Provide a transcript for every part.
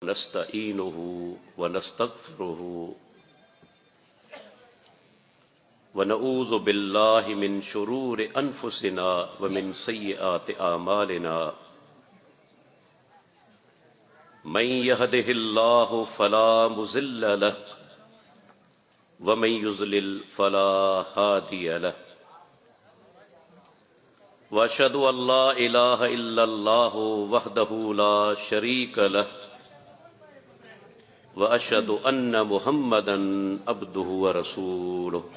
नस्तईनुहु व नस्तगफिरुहु व नऊज़ु बिल्लाहि मिन शुरूरि अनफुसिना व मिन सय्यिआति आमालिना मन यहदिहिल्लाहु फला मुज़िल्ल लहु व मन युज़लिल फला हादिय लहु व अशहदु अल्ला इलाहा इल्लल्लाहु वहदहु ला शरीक लहु व अशहदु अन्न मुहम्मदन अब्दुहु व रसूलुहु।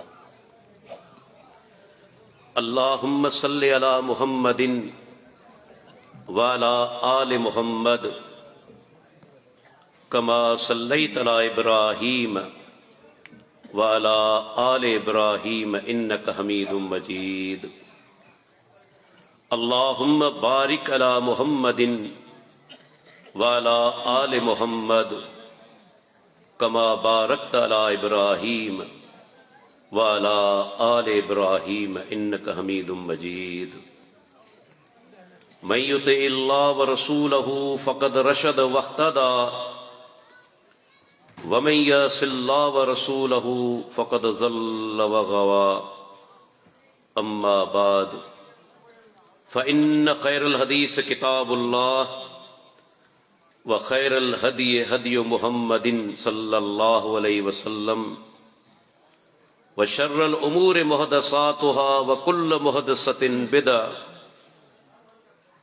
अल्लाहुम्मा सल्लि अला मुहम्मदिन व अला आलि मुहम्मद कमा सल्लैत अला इब्राहीम व अला आलि इब्राहीम इन्नका हमीदुम मजीद। अल्लाहुम्मा बारिक अला मुहम्मदिन व अला आलि मुहम्मद कमा बारकत अला इब्राहीम व अला आलि इब्राहीम इन्नका हमीदुम मजीद। मन युतिइल्लाह व रसूलहु फ़क़द रशद वहतदा व मन यअसिल्लाह व रसूलहु फ़क़द ज़ल्ल व गवा। अम्मा बाद फ़इन्न खैरल हदीस किताबुल्लाह व खैरल हदी हदी मुहम्मदिन सल्लल्लाहु अलैहि वसल्लम व शर्रल उमूर मुहदसातुहा व कुल्ल मुहदसतिन बिदा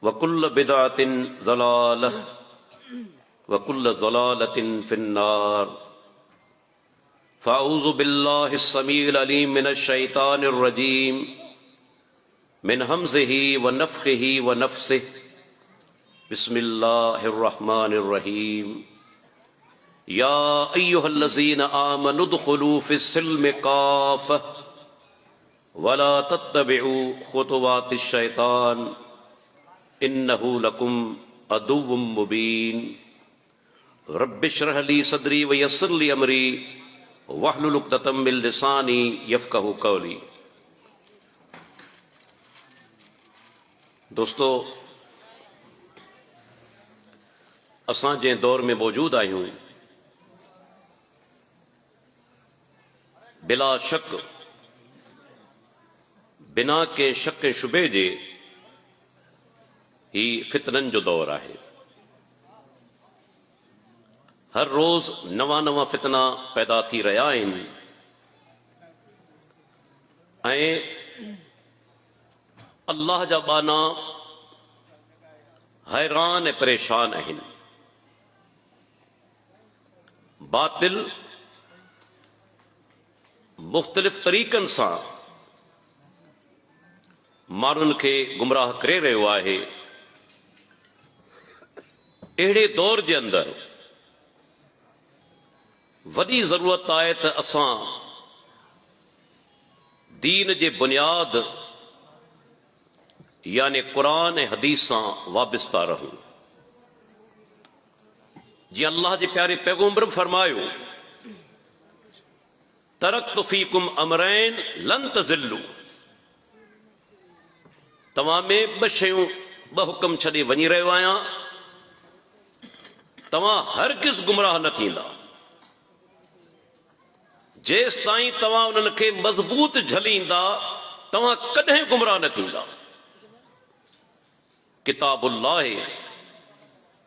व कुल्ल बिदअतिन ज़लालह व कुल्ल ज़लालतिन फिन्नार। फ़अऊज़ु बिल्लाहिस समीइल अलीम मिनश शैतानिर रजीम मिन हमज़िही व नफ़्ख़िही व नफ़्सिही। बिस्मिल्लाहिर रहमानिर रहीम। या अय्युहल्लज़ीना आमनु उद्ख़ुलू फ़िस्सिल्मि काफ़्फ़ह वला तत्तबिउ ख़ुतुवातिश शैतान इन्नहु लकुम अदुव्वुम मुबीन। रब्बिश्रह ली सदरी व यस्सिर ली अमरी वहलुल उक़दतम मिन लिसानी यफ़क़हू क़ौली। दोस्तों, असां जे दौर में मौजूद आहियूं, बिला शक बिना के शक शुबे जे ही फितनन जो दौर आहे। हर रोज नवा नवा फितना पैदा थी रहा आहिनि ऐं अल्लाह जा बाना हैरान ऐं परेशान आहिनि। बातिल मुख़्तलिफ़ तरीक़नि सां माण्हुनि खे गुमराह करे रहियो आहे। अहिड़े दौर जे अंदरि वॾी ज़रूरत आहे त असां दीन जे बुनियाद यानी क़ुरान ऐं हदीस सां वाबिस्ता रहूं। जीअं अल्लाह जे प्यारे पैगम्बर फरमायो, तरक्तु फ़ीकुम अमरैन लन तज़िल्लू। तव्हां में ॿ हुकम छॾे वञी रहियो आहियां, तव्हां हरगिज़ गुमराह न थींदा जेसि ताईं तव्हां उन्हनि खे मज़बूत झलींदा, तव्हां कॾहिं गुमराह न थींदा। किताबुल्लाह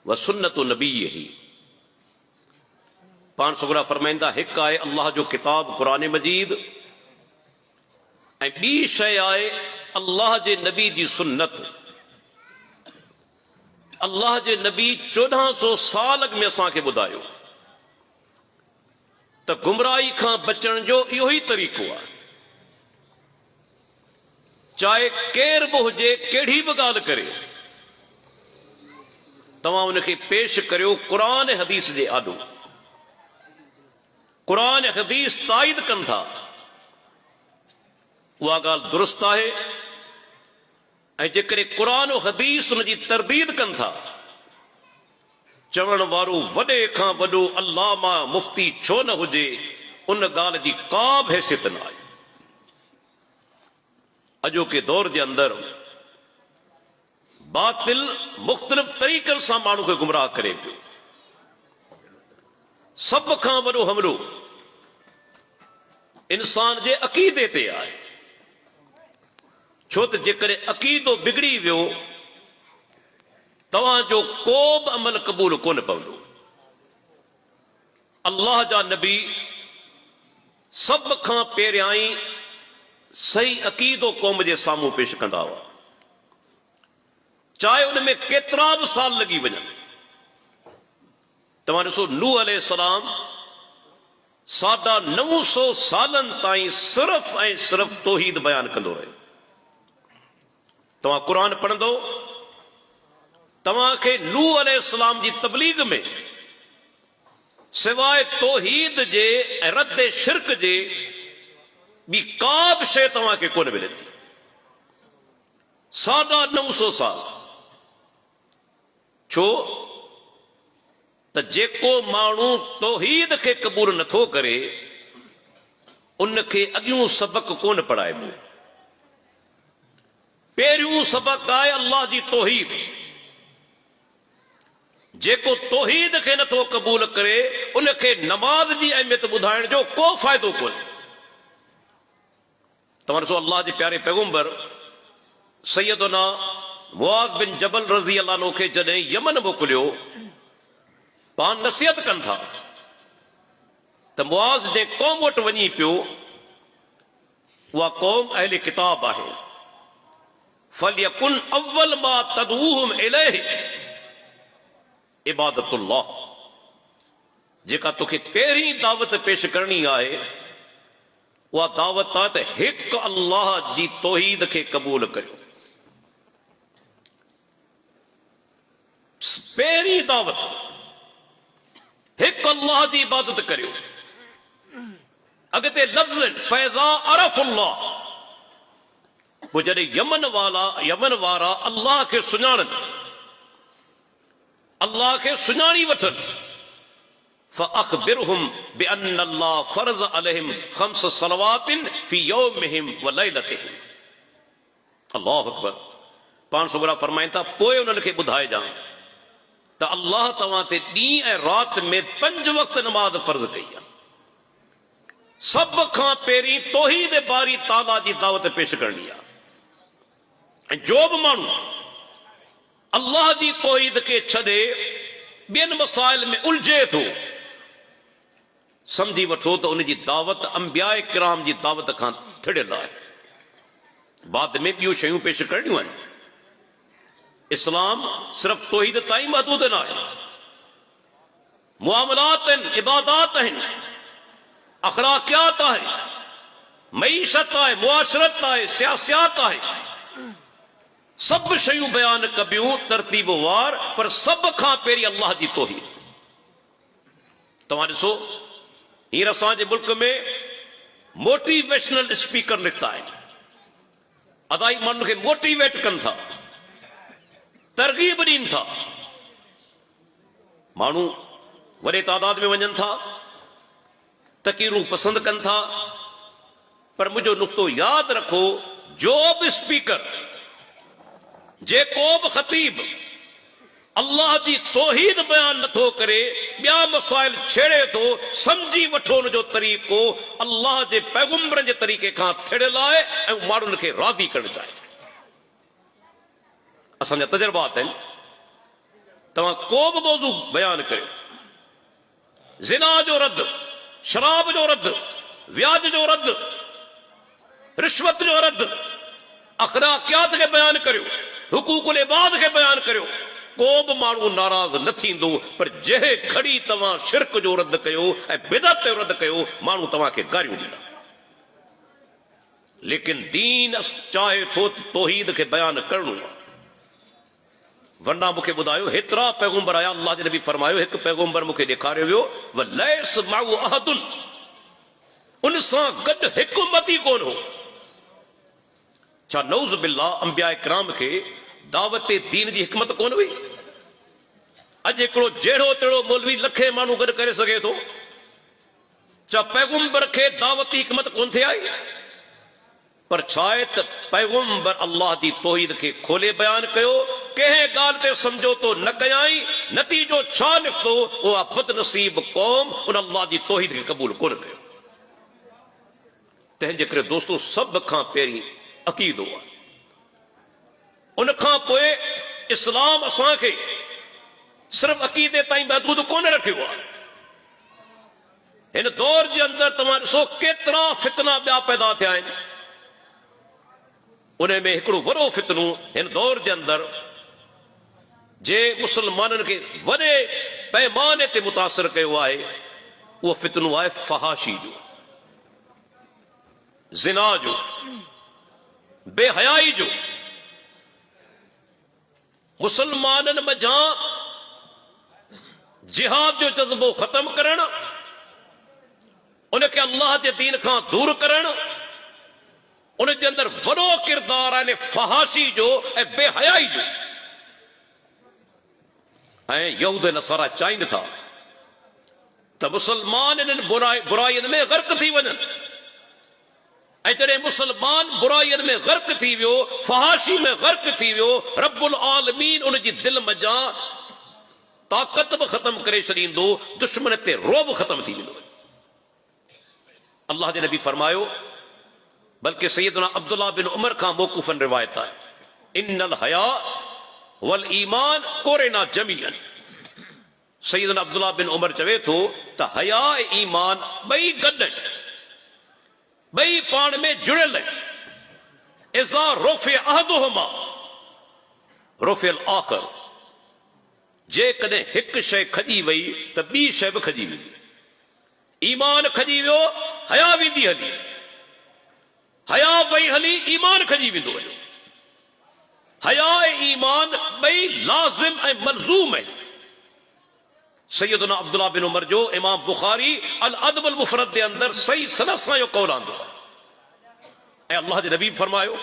व सुन्नतु नबीही। पाण सुगरा फरमाईंदा, हिकु आहे अल्लाह जो किताब क़ुरान मजीद ऐं ॿी शइ आहे अल्लाह जे नबी जी सुन्नत। अल्लाह जे नबी 1400 साल में असांखे ॿुधायो त गुमराही खां बचण जो इहो ई तरीक़ो आहे। चाहे केर बि हुजे, कहिड़ी बि ॻाल्हि करे, तव्हां उनखे पेश करियो क़ुरान ऐं हदीस जे आॾो। क़ुरान ऐं हदीस ताईद कनि था, उहा ॻाल्हि दुरुस्त आहे। ऐं जेकॾहिं क़ुरान ऐं हदीस उनजी तरदीद कनि था, चवण वारो वॾे खां वॾो अल्लामा मुफ्ती छो न हुजे, उन ॻाल्हि जी का बि हैसियत न आहे। अॼोके दौर जे अंदरि बातिल मुख़्तलिफ़ तरीक़नि सां माण्हू खे गुमराह करे पियो। सब खां वॾो हमलो इंसान जे अक़ीदे ते आहे। छो त जेकॾहिं अक़ीदो बिगड़ी वियो तव्हांजो को बि अमल क़बूल कोन पवंदो। अल्लाह जा नबी सभ खां पहिरियां ई सही अक़ीदो क़ौम जे साम्हूं पेश कंदा हुआ, चाहे उन में केतिरा बि साल लॻी वञनि। तव्हां ॾिसो नूह अलैहिस्सलाम 950 सालनि ताईं सिर्फ़ ऐं सिर्फ़ तौहीद बयान कंदो रहियो। तव्हां क़ुर पढ़ंदो, तव्हांखे नूह अलैहिस्सलाम जी तबलीग में सिवाय तौहीद जे ऐं रद्द शिरक जे ॿी का बि शइ तव्हांखे कोन मिलंदी। 950 साल। छो त जेको माण्हू तौहीद खे क़बूल नथो करे उनखे अॻियूं सबक़ कोन पढ़ाइबो। पहिरियों सबक़ आहे अल्लाह जी तौहीद। जेको तौहीद खे नथो क़बूल करे उनखे नमाज जी अहमियत ॿुधाइण जो को फ़ाइदो कोन्हे। तव्हां ॾिसो अल्लाह जे प्यारे पैगंबर सैयदना मुआज़ बिन जबल रज़ी अल्लाह अन्हु खे जॾहिं यमन मोकिलियो, पाण नसीहत कनि था त मुआज़ जे क़ौम वटि वञी पियो, उहा क़ौम अहले किताब आहे। फलयकुन अव्वल मा तदऊहुम इलैहि इबादतुल्लाह। जेका तोखे पहिरीं दावत पेश करणी आहे उहा दावत आहे त हिकु अल्लाह जी तौहीद खे क़बूल करियो। पहिरीं दावत हिकु अल्लाह जी इबादत करियो। अॻिते लफ़्ज़ फैज़ा अरफुल्लाह, पोइ जॾहिं यमन वारा अल्लाह खे सुञाणनि, अल्लाह खे सुञाणी वठनि, फअख़बिरहुम बिअन्न अल्लाह फ़रज़ अलैहिम ख़म्स सलवातिन फी यौमिहिम व लैलतिहिम। अल्लाहु अकबर। पाण सुगरा फरमाइनि था, पोइ उन्हनि खे ॿुधाइजां त अल्लाह तव्हां ते ॾींहुं ऐं राति में 5 वक़्त नमाज़ फ़र्ज़ कई आहे। सभ खां पहिरीं तौहीद बारी ताला जी दावत पेश करणी आहे। ऐं जो बि माण्हू अल्लाह जी तौहीद खे छॾे ॿियनि मसाइल में उलझे थो, समझी वठो त उनजी दावत अंबिया किराम जी दावत खां थिड़ियल आहे। बाद में ॿियूं शयूं पेश करणियूं आहिनि। इस्लाम सिर्फ़ तौहीद ताईं महदूद न आहे। मुआमलात आहिनि, इबादात आहिनि, अखलाकियात आहे, मईशत आहे, मुआशरत आहे, सियासियात आहे। सभु शयूं बयान कबियूं तरतीब वार, पर सभ खां पहिरीं अल्लाह जी तौहीद। तव्हां ॾिसो हींअर असांजे मुल्क में मोटिवेशनल स्पीकर निकिता आहिनि। अदाई माण्हुनि खे मोटिवेट कनि था, तरगीब ॾियनि था। माण्हू वॾे तादाद में वञनि था, तक़रीरूं पसंदि कनि था, पर मुंहिंजो नुक़्तो यादि रखो, जो बि स्पीकर, जेको बि ख़तीब अल्लाह जी तौहीद बयान नथो करे, ॿिया मसाइल छेड़े थो, समझी वठो उनजो तरीक़ो अल्लाह जे पैगंबर जे तरीक़े खां थिड़ियल आहे ऐं माण्हुनि खे राज़ी करणु चाहे। असांजा तजुर्बात आहिनि। तव्हां को बि मौज़ू बयान करियो, ज़िना जो रद्द, शराब जो रद्द, व्याज जो रद्द, रिश्वत जो रद्द, अखलाकियात खे बयान करियो, हुकूकुल इबाद खे बयान करियो, को बि माण्हू नाराज़ न थींदो। पर जंहिं घड़ी तव्हां शिरक जो रद्द कयो ऐं बिदअत जो रद्द कयो, माण्हू तव्हांखे गारियूं ॾींदा। लेकिन दीन चाहे थो तौहीद खे बयान करणो आहे। वरना मूंखे ॿुधायो, हेतिरा पैगंबर आया, अल्लाह जे नबी फरमायो, हिकु पैगंबर मूंखे ॾेखारियो वियो, वलैस माउ अहदुन, उन सां गॾु हिकु उम्मती कोन हो। छा नऊज़ बिल्लाह अंबिया किराम खे दावत दीन जी हिकमत कोन हुई? अॼु हिकिड़ो जहिड़ो तहिड़ो मौलवी लखे माण्हू गॾु करे सघे थो। छा पैगंबर खे दावती हिकमत कोन थे आई? पर छाए त पैगंबर अल्लाह दी तौहीद के खोले बयान कयो, कंहिं ॻाल्हि ते समझोतो न कयाई, नतीजो छा निकितो, उहा बदनसीब कौम उन अल्लाह दी तौहीद खे क़बूल कोन कयो। तंहिंजे करे दोस्तो सभ खां पहिरीं अक़ीदो आहे, उन खां पोइ इस्लाम असांखे सिर्फ़ अक़ीदे ताईं महदूद कोन रखियो आहे। हिन दौर जे अंदरि तव्हां ॾिसो केतिरा फितना ॿिया पैदा थिया आहिनि। उन में हिकिड़ो वॾो फितनो हिन दौर जे अंदरि जे मुसलमाननि खे वॾे पैमाने ते मुतासिर कयो आहे, उहो फितनो आहे फहाशी जो, ज़िना जो, बेहयाई जो। मुसलमाननि मझां जिहाद जो जज़्बो ख़त्म करणु, उनखे अल्लाह जे दीन खां दूर करणु, उन जे अंदरि वॾो किरदारु आहे फहाशी जो ऐं बेहयाई जो। ऐं यहूद नसारा चाहिनि था त मुसलमान इन्हनि बुराइयुनि में गर्क थी वञनि, ऐं जॾहिं मुसलमान बुराइयुनि में गर्क थी वियो, फहाशी में गर्क थी वियो, रब्बुल आलमीन उन जी दिलि मझां ताक़त बि ख़त्म करे छॾींदो, दुश्मन ते रोब ख़त्म थी वेंदो। अल्लाह जे नबी फरमायो, बल्कि सैयदना अब्दुल्लाह बिन उमर खां मौक़ूफ़न रिवायत आहे, इन्नल हया वल ईमान कोरेना जमीअन। सैयदना अब्दुल्लाह बिन उमर चवे थो त हया ऐं ईमान ॿई गॾु आहिनि, ॿई पाण में जुड़ियल आहिनि। इज़ा रुफ़िअ अहदुहुमा रुफ़िअल आख़र, जेकॾहिं हिकु शइ खॼी वई त ॿी शइ बि खॼी वेंदी। ईमान खॼी वियो, हया वेंदी हली, हया वई हली, ईमान खॼी वेंदो वञो। हया ऐं ईमान ॿई लाज़िम ऐं मलज़ूम आहिनि। सैयदना अब्दुल्लाह बिन उमर जो इमाम बुखारी अल अदब अल मुफ़रद जे अंदरि सही सनद सां इहो कौल आंदो आहे। ऐं अल्लाह जे नबी फरमायो,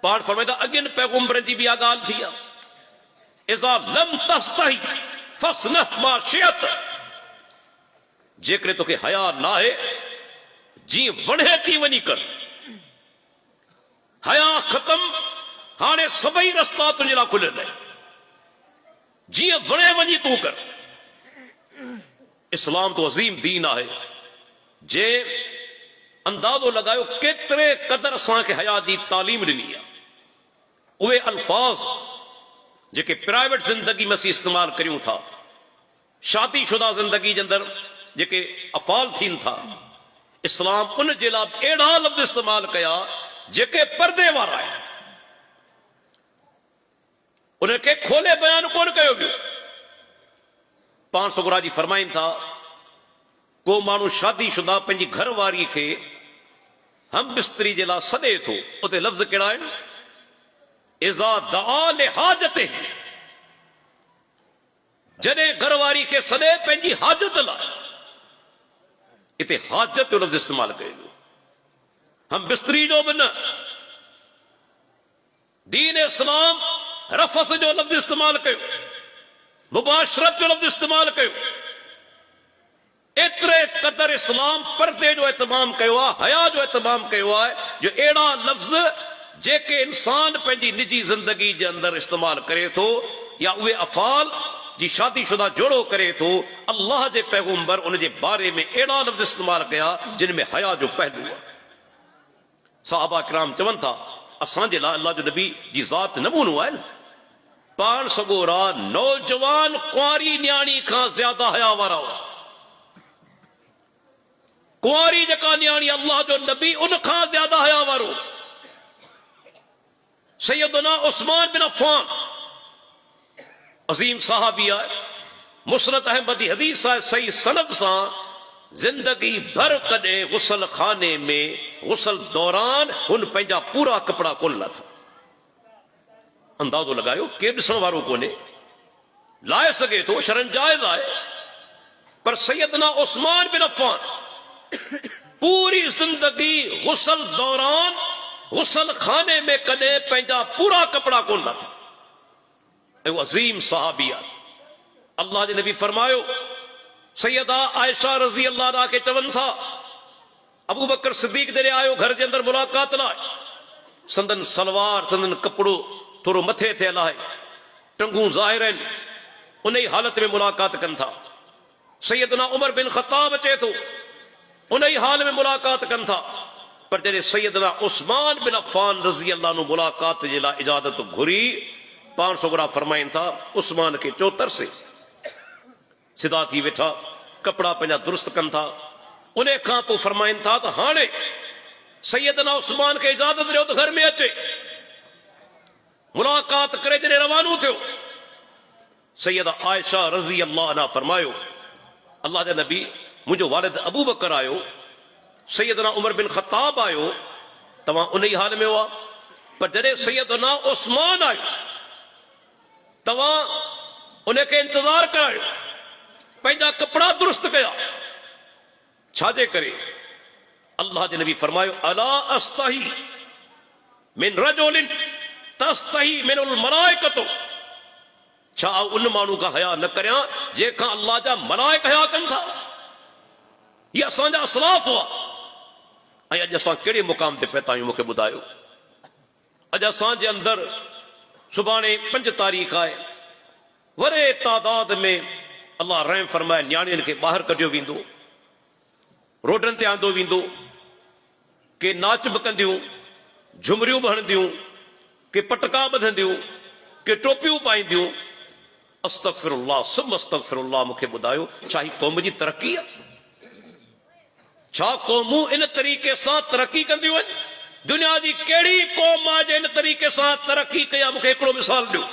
पाण फरमाईंदा अॻियनि पैगंबरनि जी बि इहा ॻाल्हि थी आहे, इज़ा लम तस्तही फस्नह मा शिअत, जेकॾहिं तोखे हया न आहे, जीअं वणे थी वञी कर। हया ख़त्म, हाणे सभई रस्ता तुंहिंजे लाइ खुलियल आहिनि, जीअं वणे वञी तूं कर। इस्लाम तो अज़ीम दीन आहे, जे अंदाज़ो लॻायो केतिरे क़दर असांखे हया जी तालीम ॾिनी आहे। उहे अल्फाज़ जेके प्राइवेट ज़िंदगी में असीं इस्तेमालु करियूं था, शादीशुदा ज़िंदगी जे अंदरि जेके अफ़ाल थियनि था, इस्लाम उन जे लाइ अहिड़ा लफ़्ज़ इस्तेमालु कया जेके पर्दे वारा आहिनि, उनखे खोले बयान कोन कयो वियो। पाण सुगरा जी फरमाइनि था, को माण्हू शादीशुदा पंहिंजी घरवारी खे हम बिस्तरी जे लाइ सॾे थो, उते लफ़्ज़ कहिड़ा आहिनि, इज़ा दआ लिहाजते, जॾहिं घरवारी खे सॾे पंहिंजी हाजत लाइ, इते हाजत जो लफ़्ज़ इस्तेमालु कयो वियो, हम बिस्तरी जो बि न। दीन इस्लाम रफ़स जो लफ़्ज़ इस्तेमालु कयो, मुबाशरत जो लफ़्ज़ इस्तेमालु कयो। एतिरे क़दर इस्लाम पर्दे जो एतमाम कयो आहे, हया जो एतमाम कयो आहे, जो अहिड़ा लफ़्ज़ जेके इंसान पंहिंजी निजी ज़िंदगी जे अंदरि इस्तेमालु करे थो, या उहे अफ़ाल जी शादीशुदा जोड़ो करे थो, अल्लाह जे पैगंबर उन जे बारे में अहिड़ा लफ़्ज़ इस्तेमालु कया जिन में हया जो पहलू आहे। सहाबा किराम चवनि था, असांजे लाइ अल्लाह जो नबी जी ज़ात नमूनो आहे न। पाण सगोरा नौजवान कुंवारी न्याणी खां ज़्यादा हया वारा हुआ। कुंवारी जेका न्याणी अल्लाह जो नबी, उन खां ज़्यादा हया वारो। सैयदना उस्मान बिन अफ़्फ़ान अज़ीम साहबी आहे, मुस्नद अहमदी हदीस आहे, सही सनद सां, जिंदगी भर कॾहिं गुसल खाने में गुसल दौरान हुन पंहिंजा पूरा कपड़ा कोन लाथा। अंदाज़ो लॻायो, केरु ॾिसण वारो कोन्हे, लाए सघे थो, शरन जाइज़ आहे, पर सैयदना उस्मान बिन अफ़्फ़ान पूरी जिंदगी गुसल दौरान गुसल खाने में कॾहिं पंहिंजा पूरा कपड़ा कोन लाथा। वो अज़ीम सहाबी आहे। अल्लाह जे नबी फरमायो, सैयदा आयशा रज़ी अल्लाह अन्हा के चवनि था, अबू बकर सिद्दीक जॾहिं आयो घर जे अंदरि मुलाक़ात लाइ, संदन सलवार संदन कपिड़ो थोरो मथे थियल आहे, टंगूं ज़ाहिर आहिनि, उन ई हालत में मुलाक़ात कनि था। सैयदना उमर बिन ख़त्ताब अचे थो, उन ई हाल में मुलाक़ात कनि था। पर जॾहिं सैयदना उस्मान बिन अफ़्फ़ान रज़ी अल्लाह अन्हु मुलाक़ात जे लाइ इजाज़त घुरी, पाण सोगरा फरमाइनि था उस्मान खे चो तरसे, सिधा थी वेठा, कपिड़ा पंहिंजा दुरुस्त कनि था। उन खां पोइ फरमाइनि था त हाणे सैयदना उस्मान खे इजाज़त ॾियो त घर में अचे। मुलाक़ात करे जॾहिं रवानो थियो, सैयदा आयशा रज़ी अल्लाह अन्हा फरमायो, अल्लाह जा नबी, मुंहिंजो वालिद अबू बकर आयो, सैयदना उमर बिन ख़त्ताब आयो, तव्हां उन ई हाल में हुआ। पर जॾहिं सैयदना उस्मान आयो, तव्हां उनखे इंतज़ार करायो, पंहिंजा कपिड़ा दुरुस्त कया। छाजे करे? अल्लाह जे नबी फरमायो, अला अस्तही मिन रजुलिन तस्तही मिनुल मलाइकतु, छा उन माण्हू खां हया न करियां जंहिंखां अल्लाह जा मलाइक हया कनि था? ये असांजा असलाफ हुआ। ऐं अॼु असां कहिड़े मुक़ाम ते पहुता आहियूं, मूंखे ॿुधायो। अॼु असांजे अंदरि सुभाणे 5 तारीख़ आहे, वॾे तादाद में अल्लाह रहम फरमाए न्याणियुनि खे ॿाहिरि कढियो वेंदो, रोडनि ते आंदो वेंदो, के नाच बि कंदियूं, झुमरियूं बि हणंदियूं, के पटका ॿधंदियूं, के टोपियूं पाईंदियूं। अस्तगफिरुल्लाह सुम अस्तगफिरुल्लाह। मूंखे ॿुधायो, छा ही क़ौम जी तरक़ी आहे? छा क़ौमूं इन तरीक़े सां तरक़ी कंदियूं आहिनि? दुनिया जी कहिड़ी क़ौम आहे जे इन तरीक़े सां तरक़ी कई आहे? मूंखे हिकिड़ो मिसाल ॾियो।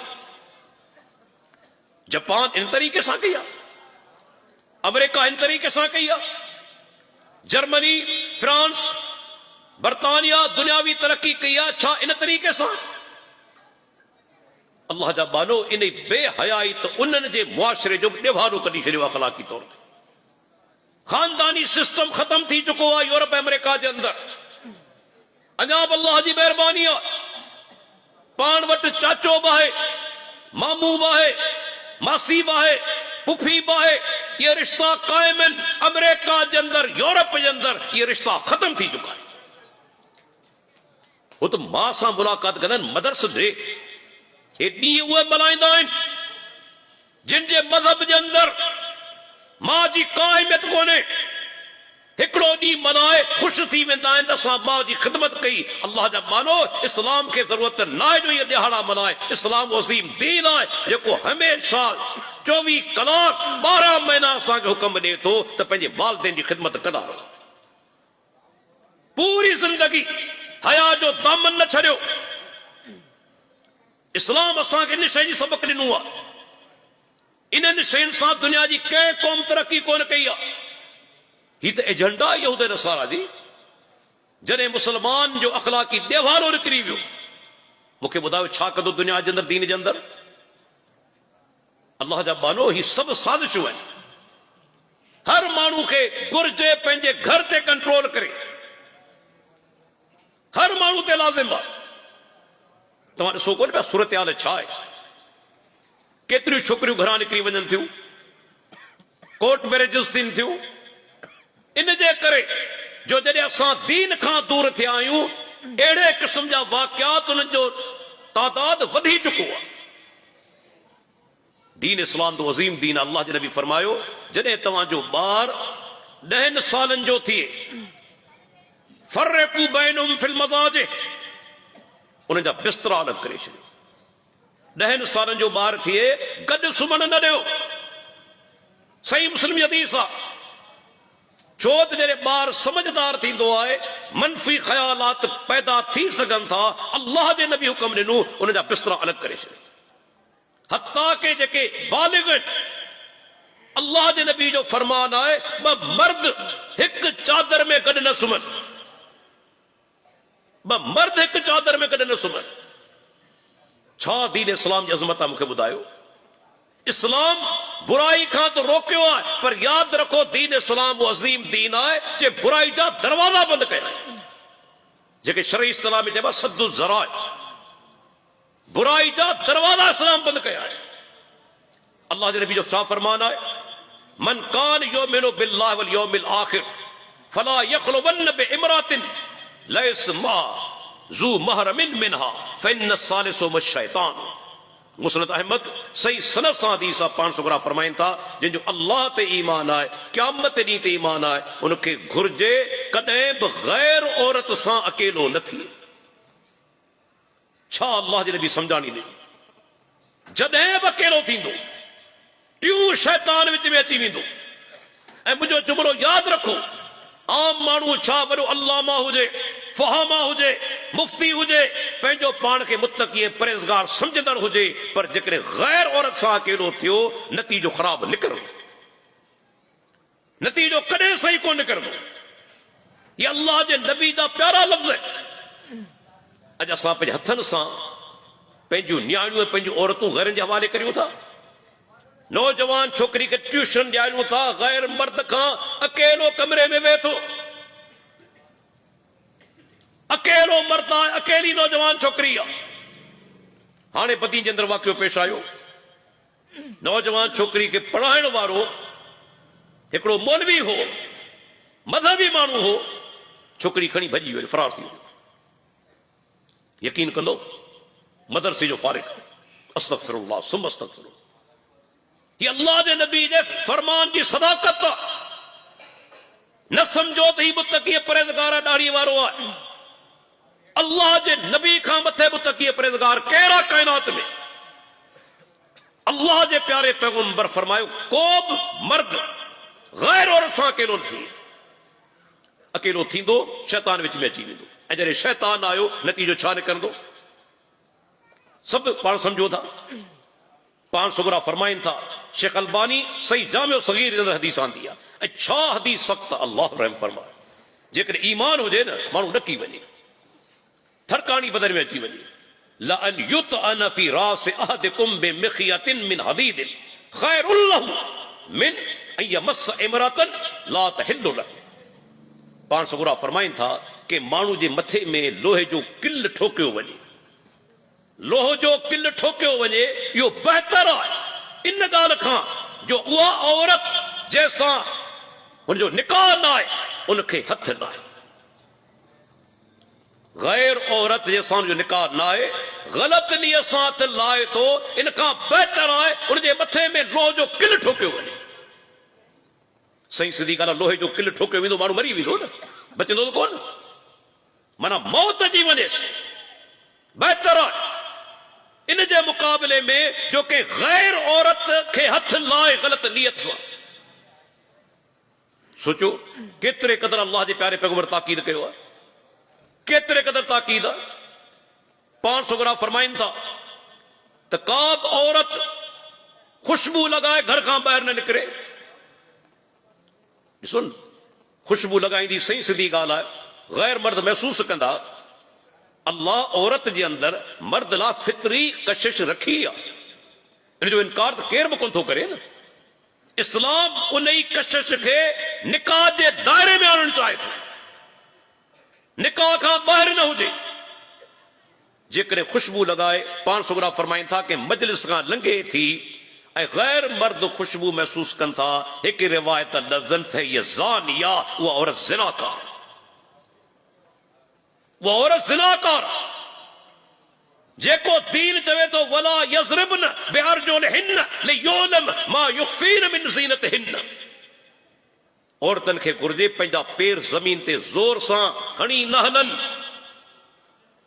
जापान इन तरीक़े सां कई आहे, अमेरिका इन तरीक़े सां कई आहे, जर्मनी, फ्रांस, बरतानिया दुनियावी तरक़ी कई आहे। छा इन तरीक़े सां? अल्लाह जा बानो, इन बेहयाई त उन्हनि जे मुआशरे जो ॾेवारो कढी छॾियो आहे अख़लाक़ी तौर ते। खानदानी सिस्टम ख़त्म थी चुको आहे यूरोप अमेरिका जे अंदरि। अञा बि अल्लाह जी महिरबानी आहे, पाण वटि चाचो बि आहे, मामू बि आहे, मासी बि आहे, पुफी बि आहे। ये रिश्ता क़ाइम आहिनि। अमेरिका जे अंदरि, यूरोप जे अंदरि ये रिश्ता ख़त्म थी चुका आहे। वो त मां सां मुलाक़ात कंदा आहिनि, मदर्स डे, हे ॾींहं उहे मल्हाईंदा आहिनि जिन जे मज़हब जे अंदरि मां जी का अहमियत कोन्हे। हिकिड़ो ॾींहुं मल्हाए ख़ुशि थी वेंदा आहिनि त असां मां जी ख़िदमत कई। अल्लाह जा मानो, इस्लाम खे ज़रूरत न आहे जो इहे ॾिहाड़ा मल्हाए। इस्लाम अज़ीम दीन आहे जेको हमेशा 24 कलाक 12 महीना असांखे हुक्म ॾिए थो त पंहिंजे वालिदैन जी ख़िदमत कंदा रहो। पूरी ज़िंदगी हया जो दामन न छॾियो। इस्लाम असांखे इन शइ जी सबक़ ॾिनो आहे। इन्हनि शयुनि सां दुनिया जी कंहिं क़ौम तरक़ी कोन कई आहे। हीअ त एजेंडा आहे यहूद नसारा जी। जॾहिं मुसलमान जो अख़लाक़ी ॾेवारो निकिरी वियो, मूंखे ॿुधायो छा कंदो दुनिया जे अंदरि, दीन जे अंदरि? अल्लाह जा बानो, ही सभु साज़िशूं आहिनि। हर माण्हू खे घुर्जे पंहिंजे घर ते कंट्रोल करे, हर माण्हू ते लाज़िम आहे। तव्हां ॾिसो कोन पिया सूरत हाल छा आहे? केतिरियूं छोकिरियूं घरां निकिरी वञनि थियूं, कोर्ट मैरिजिस थियनि थियूं। इन जे करे जो जॾहिं असां दीन खां दूर थिया आहियूं, अहिड़े क़िस्म जा वाक़ियात उन्हनि जो तादाद वधी चुको आहे। दीन इस्लाम तो अज़ीम दीन। अल्लाह जे नबी फरमायो, जॾहिं तव्हांजो ॿार 10 सालनि जो थिए, फर्रिक़ू बैनहुम फिल मज़ाजिह, उन जा बिस्तरा अलॻि करे छॾियो। 10 सालनि जो ॿार थिए, गॾु सुम्हण न ॾियो। सही मुस्लिम जी हदीस आहे। छो त जॾहिं ॿार समझदार थींदो आहे, मनफ़ी ख़यालात पैदा थी सघनि था। अल्लाह जे नबी हुक्म ॾिनो, उन जा बिस्तरा अलॻि करे छॾियो। हत्ता के जेके बालिग़ आहिनि, अल्लाह जे नबी जो फरमान आहे, 2 मर्द हिकु चादर में गॾु न सुम्हनि। 2 मर्द हिकु चादर में गॾु न सुम्हनि। छा दीन इस्लाम जी अज़मत आहे? मूंखे ॿुधायो। इस्लाम बुराई खां तो रोकियो आहे, पर यादि रखो दीन इस्लाम वो अज़ीम दीन आहे जे बुराई जा दरवाज़ा बंदि कया आहिनि। जेके शरई इस्तिलाह में चइबो आहे सद्दु ज़राए, बुराई जा दरवाज़ा इस्लाम बंदि कया आहिनि। अल्लाह जे नबी जो छा फरमान आहे? मन कान युमिनु बिल्लाहि वल यौमिल आखिर फला यखलुवन बिइमरातिन लैस मा ज़ू महरमिन मिनहा फ़इन्न सालिसु मश्शैतान। मुस्नद अहमद सही सनद सां हदीस आहे। पाण सुगरा फरमाइनि था जिन जो अल्लाह ते ईमान आहे, क़यामत ॾींहं ते ईमान आहे, उनखे घुर्जे कॾहिं बि गैर औरत सां अकेलो न थिए। छा अल्लाह जे नबी सम्झाणी ॾिनी? जॾहिं बि अकेलो थींदो टियों शैतान विच में अची वेंदो। ऐं मुंहिंजो जुमिलो यादि रखो, आम माण्हू छा वॾो अल्लामा हुजे, फहामा हुजे, मुफ्ती हुजे, पंहिंजो पाण खे मुत्तकी परहेज़गार सम्झंदड़ हुजे, पर जेकॾहिं गैर औरत सां अकेलो थियो नतीजो ख़राब निकिरंदो, नतीजो कॾहिं सही कोन निकिरंदो। ये अल्लाह जे नबी जा प्यारा लफ़्ज़ आहिनि। अॼु असां पंहिंजे हथनि सां पंहिंजूं न्याणियूं पंहिंजूं औरतूं गैरनि जे हवाले करियूं था। नौजवान छोकिरी खे ट्यूशन ॾियारियूं था, गैर मर्द खां अकेलो कमरे में वेठो, अकेलो मर्द आहे, अकेली नौजवान छोकिरी आहे। हाणे बदी जे अंदरि वाक़ियो पेश आयो, नौजवान छोकिरी खे पढ़ाइण वारो हिकिड़ो मौलवी हो, मज़हबी माण्हू हो, छोकिरी खणी भॼी वई, फरार थी वई। यकीन कंदो मदरसे जो फारिग, अस्तग़फिरुल्लाह सुम्मा अस्तग़फिरुल्लाह। ये अल्लाह जे नबी जे फरमान जी सदाकत आहे। न समझो त ही मुत्तकी परहेज़गार ॾाढ़ी वारो आहे। अल्लाह जे नबी खां मथे मुत्तकी परहेज़गार कहिड़ा काइनात में? अल्लाह जे प्यारे पैगंबर फरमायो को बि मर्द गैर औरत सां अकेलो न थिए। अकेलो थींदो शैतान विच में अची वेंदो, ऐं जॾहिं शैतान आयो नतीजो छा निकिरंदो सभु पाण सम्झो था। पाण सुगरा फरमाइनि था, शेख अलबानी सही जामियो सगीर जे अंदरि हदीस आंदी आहे। ऐं छा हदीस सख़्त, अल्लाह रहम फरमाए। जेकॾहिं ईमान हुजे न माण्हू ॾकी वञे, थरकाणी बदन में अची वञे। लअन युतअन फी रास अहदिकुम बिमिखयतिन मिन हदीदिन खैरुल लहु मिन अन यमस इमरातन ला तहिल्लु लहु। पाण सुगरा फरमाइनि था कि माण्हू जे मथे में लोहे जो किल ठोकियो वञे, लोह जो किल ठोकियो वञे, इहो बहितर आहे इन ॻाल्हि खां जो उहा औरत जंहिंसां हुनजो निकाह न आहे उनखे हथ न आहे। गैर औरत जंहिंसां हुनजो निकाह न आहे, ग़लत नीयत सां हथ लाए थो, इन खां बहितर आहे उनजे मथे में लोह जो किल ठोकियो वञे। सही सिधी ॻाल्हि आहे, लोहे जो किल ठोकियो वेंदो माण्हू मरी वेंदो न, बचंदो त कोन, माना मौत अची वञेसि। बहितर आहे इन जे मुक़ाबले में जो कि गैर औरत खे हथ लाए ग़लत नियत सां। सोचो केतिरे क़दर अल्लाह जे प्यारे पैगंबर ताकीद कयो आहे, केतिरे क़दर ताकीद आहे। पाण सुगरा फरमाइनि था त का बि औरत खुशबू लॻाए घर खां ॿाहिरि न निकिरे। ॾिसो न, खुशबू लॻाईंदी सही सिधी ॻाल्हि आहे, गैर मर्द महसूस कंदा। अल्लाह औरत जे अंदरि मर्द लाइ फितरी कशिश रखी आहे, इन जो इनकार त केर बि कोन थो करे न। इस्लाम उन ई कशिश खे निकाह जे दायरे में आणणु चाहे थो, निकाह खां ॿाहिरि न हुजे। जेकॾहिं खुशबू लॻाए, पाण सुगरा फरमाइनि था कि मजलिस खां लंघे थी ऐं गैर मर्द खुशबू महसूस कनि था, हिकु रिवायत लज़न फहिय ज़ानिया, उहा औरत ज़िनाकार, उहा औरत ज़िनाकार। जेको दीन चवे तो वला यज़रिबन बिअरजुलिहिन्न लियुलम मा युख़फीन मिन ज़ीनतिहिन्न। औरतन खे घुर्जे पंहिंजा पेर ज़मीन ते ज़ोर सां हणी न हलनि,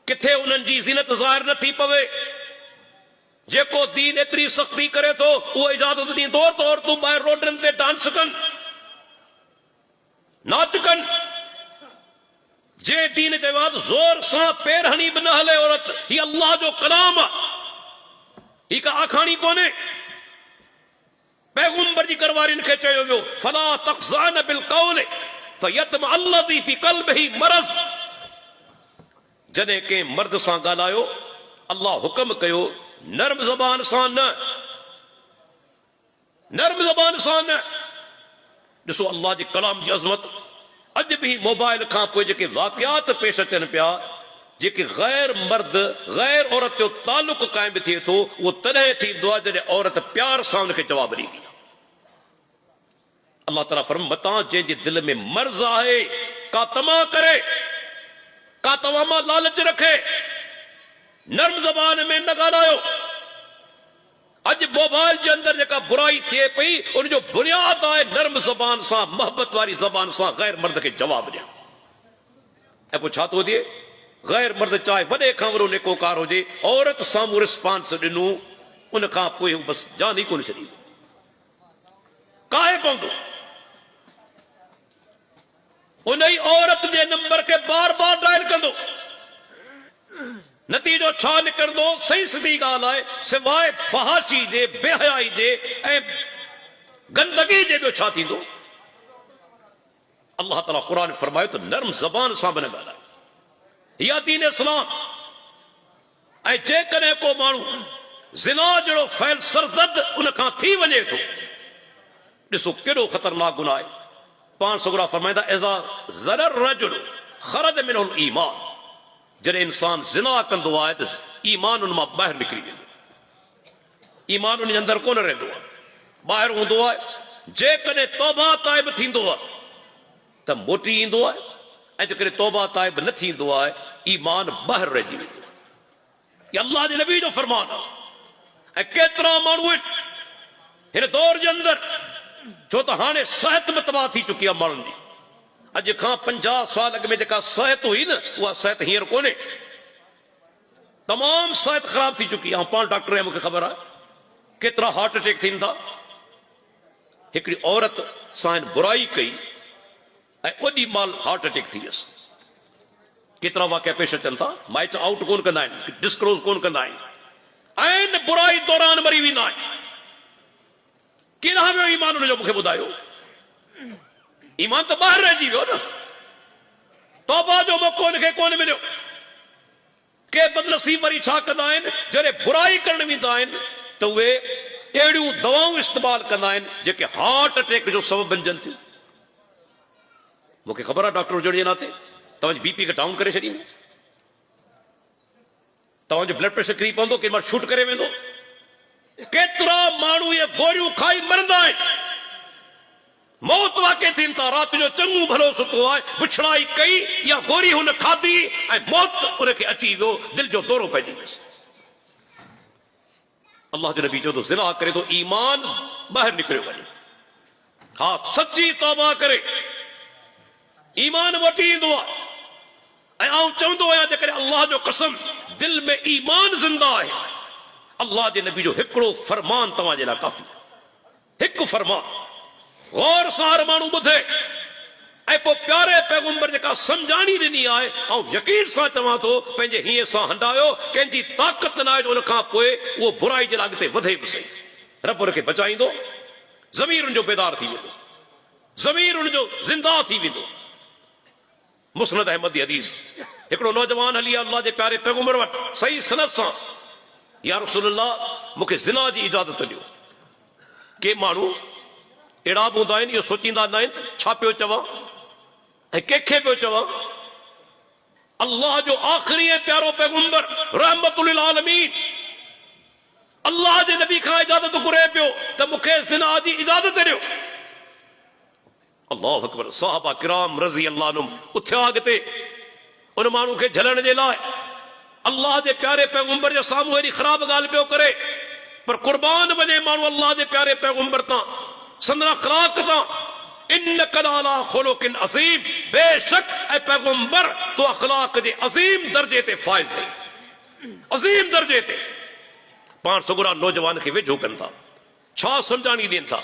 किथे उन्हनि जी ज़ीनत ज़ाहिर न थी पवे। जेको दीन एतिरी सख़्ती करे थो उहो इजाज़त ॾींदो त औरतूं ॿाहिरि रोडनि ते डांस कनि, नाच कनि। जे दीन चयो आहे ज़ोर सां पेर हणी बि न हले औरत, हीअ अल्लाह जो कलाम आहे, हीअ का आखाणी कोन्हे। पैगंबर जी करवारिन खे चयो वियो फला तख़्ज़ान बिलक़ौल फयतम अल्लज़ी फी क़ल्बिही मरज़। जॾहिं कंहिं मर्द सां ॻाल्हायो, अल्लाह हुक्म कयो नर्म ज़बान सां न, नर्म ज़बान सां न। ॾिसो अल्लाह जे कलाम जी अज़मत। अॼु बि मोबाइल खां पोइ जेके वाक़ियात पेश अचनि पिया, जेके गैर मर्द गैर औरत जो तालुक क़ाइम थिए थो, उहो तॾहिं थींदो आहे जॾहिं औरत प्यार सां उनखे जवाब ॾींदी आहे। अल्लाह ताला फरमाए मता जंहिंजे दिल में मर्ज़ आहे का तमा करे का तव्हां मां लालच रखे नर्म ज़बान में न ॻाल्हायो। अॼु मोबाइल जे अंदरि जेका बुराई थिए पई उनजो बुनियाद आहे नर्म ज़बान सां मोहबत वारी ज़बान सां गैर मर्द खे जवाब ॾियणु। ऐं पोइ छा थो थिए गैर मर्द चाहे वॾे खां वॾो नेकोकार हुजे औरत साम्हूं रिस्पॉन्स ॾिनो उन खां पोइ बसि जान ई कोन छॾींदो काहे पवंदो उन ई औरत जे नंबर के बार बार डायल कंदो। नतीजो छा निकिरंदो सही सिधी ॻाल्हि आहे सिवाय फहाशी जे बेहयाई जे ऐं गंदगी जे ॿियो छा थींदो। अल्लाह ताला क़ुरान फरमायो त नर्म ज़बान सां बि न ॻाल्हाए या दीन इस्लाम। ऐं जेकॾहिं को माण्हू ज़िना जहिड़ो फैल सरदर्द उन खां थी वञे थो ॾिसो केॾो ख़तरनाक गुनाह आहे। पाण सगुरा फरमाईंदा इज़ा ज़रर रजुल ख़रज मिनहुल ईमान जॾहिं इंसान ज़िना कंदो आहे त ईमान उन मां ॿाहिरि निकिरी वेंदो ईमान उन जे अंदरि कोन रहंदो आहे ॿाहिरि हूंदो आहे। जेकॾहिं तौबा ताइब थींदो आहे त मोटी ईंदो आहे ऐं जेकॾहिं तौबा ताइब न थींदो आहे ईमान ॿाहिरि रहिजी वेंदो आहे। इहा अल्लाह जे नबी जो फरमान आहे। ऐं केतिरा माण्हू आहिनि हिन दौर जे अंदरि छो त हाणे सिहत में तबाह थी चुकी आहे माण्हुनि जी। अॼु खां 50 साल अॻु में जेका सिहत हुई न उहा सिहत हींअर कोन्हे तमामु सिहत ख़राब थी चुकी आहे। पाण डॉक्टर मूंखे ख़बर आहे केतिरा हार्ट अटैक थियनि था। हिकिड़ी औरत सां बुराई कई ऐं ओॾी महिल हार्ट अटैक थी वियसि। केतिरा वाक़िया पेश अचनि था माइट आउट कोन कंदा आहिनि डिस्क्लोज कोन कंदा आहिनि ऐं बुराई दौरान मरी वेंदा आहिनि। केॾांहुं वियो ईमान हुनजो मूंखे ॿुधायो। ईमान त ॿाहिरि रहिजी वियो न तौबा जो मौक़ो हुनखे कोन मिलियो। के बदनसीब वरी छा कंदा आहिनि जॾहिं बुराई करण वेंदा आहिनि त उहे अहिड़ियूं दवाऊं इस्तेमाल कंदा आहिनि जेके हार्ट अटैक जो सबब बणजनि थियूं। मूंखे ख़बर आहे डॉक्टर हुजण जे नाते तव्हांजी बीपी खे डाउन करे छॾींदो तव्हांजो ब्लड प्रेशर किरी पवंदो केॾी महिल शूट करे वेंदो। केतिरा माण्हू इहे गोरियूं खाई मरंदा आहिनि मौत वाक़े थियनि था। राति जो चङो भलो सुतो आहे पुछड़ाई कई या गोरी हुन खाधी ऐं मौत उनखे अची वियो दिलि जो दौरो पइजी वियुसि। अल्लाह जो नबी चओ थो ज़िना करे थो ईमान ॿाहिरि निकिरियो वञे। हा सची तौबा करे ईमान वठी ईंदो आहे। ऐं आउं चवंदो आहियां जेकॾहिं अल्लाह जो कसम दिलि में ईमान ज़िंदा आहे अल्लाह जे नबी जो हिकिड़ो फरमान तव्हांजे लाइ काफ़ी हिकु फरमान गौर सां हर माण्हू ॿुधे ऐं पोइ प्यारे पैगंबर जेका सम्झाणी ॾिनी आहे ऐं यकीन सां चवां थो पंहिंजे हीअं सां हंडायो कंहिंजी ताक़त न आहे जो उन खां पोइ उहो बुराई जे लाइ अॻिते वधे बि सही। रब उनखे बचाईंदो ज़मीर उनजो बेदार थी वेंदो ज़मीर उनजो ज़िंदा थी वेंदो। मुस्नद अहमद हदीस हिकिड़ो नौजवान हली अल्लाह जे प्यारे पैगंबर वटि सही सनद सां या रसूलल्लाह मूंखे ज़िना जी इजाज़त ॾियो। के माण्हू अहिड़ा बि हूंदा आहिनि इहो सोचींदा न आहिनि छा पियो चवां ऐं कंहिंखे पियो चवां। अल्लाह जो आख़िरी ऐं प्यारो पैगंबर रहमतुल लिल आलमीन अल्लाह जे नबी खां इजाज़त घुरे पियो त मूंखे ज़िना जी इजाज़त ॾियो। अल्लाहु अकबर। सहाबा किराम रज़ी अल्लाह अन्हुम उथिया अॻिते उन माण्हू खे झलण जे लाइ अल्लाह जे प्यारे पैगंबर जे साम्हूं एॾी ख़राब ॻाल्हि पियो करे पर कुर्बान वञे माण्हू अल्लाह जे प्यारे पैगंबर तां संदन अखलाक तां। इन्नका लअला खुलुकिन अज़ीम बेशक ऐं पैगंबर तो अखलाक जे अज़ीम दर्जे ते फाइज है अज़ीम दर्जे ते। पाण सगुरा नौजवान खे वेझो कनि था छा सम्झाणी ॾियनि था।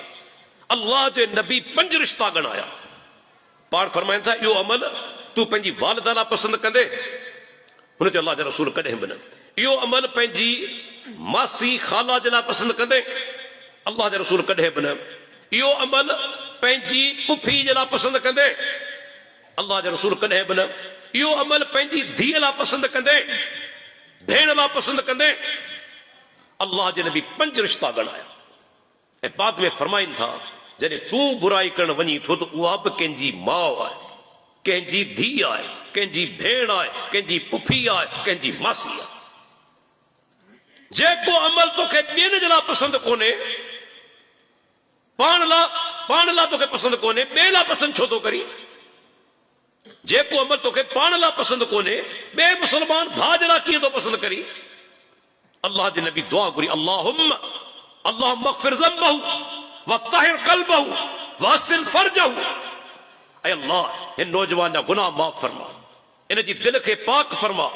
अल्लाह जे नबी 5 रिश्ता ॻणाया। पाण फरमाइनि था इहो अमल तूं पंहिंजी वालिदा लाइ पसंदि कंदे हुनजो अल्लाह जा रसूल कॾहिं बि न। इहो अमल पंहिंजी मासी खाला जे लाइ पसंदि कंदे अल्लाह जा रसूल कॾहिं बि न। इहो अमल पंहिंजी पुफी जे लाइ पसंदि कंदे अल्लाह जा रसूल कॾहिं बि न। इहो अमल पंहिंजी धीअ लाइ पसंदि कंदे भेण लाइ पसंदि कंदे अल्लाह जे नबी 5 रिश्ता ॻणाया। ऐं बाद में फरमाइनि था जॾहिं तूं बुराई करण वञी थो त उहा बि कंहिंजी माउ आहे कंहिंजी धीउ आहे कंहिंजी भेण आहे कंहिंजी पुफी आहे कंहिंजी मासी आहे। जेको अमल तोखे ॿियनि जे लाइ पसंदि कोन्हे पाण लाइ पाण ला तोखे पसंद कोने ॿिए ला पसंद छो तो करी जेको अमल तोखे पाण ला पसंद कोने ॿिए मुसलमान भाउ जे लाइ कीअं थो पसंद करी अल्लाह जे नबी दुआ घुरी अल्लाहुम्मा अग़फ़िर ज़ंबहु व तहिर क़ल्बहु व हस्सिन फ़र्जहु ऐ अल्लाह हिन नौजवान जा गुनाह माफ़ फरमा इन जी दिल खे पाक फरमा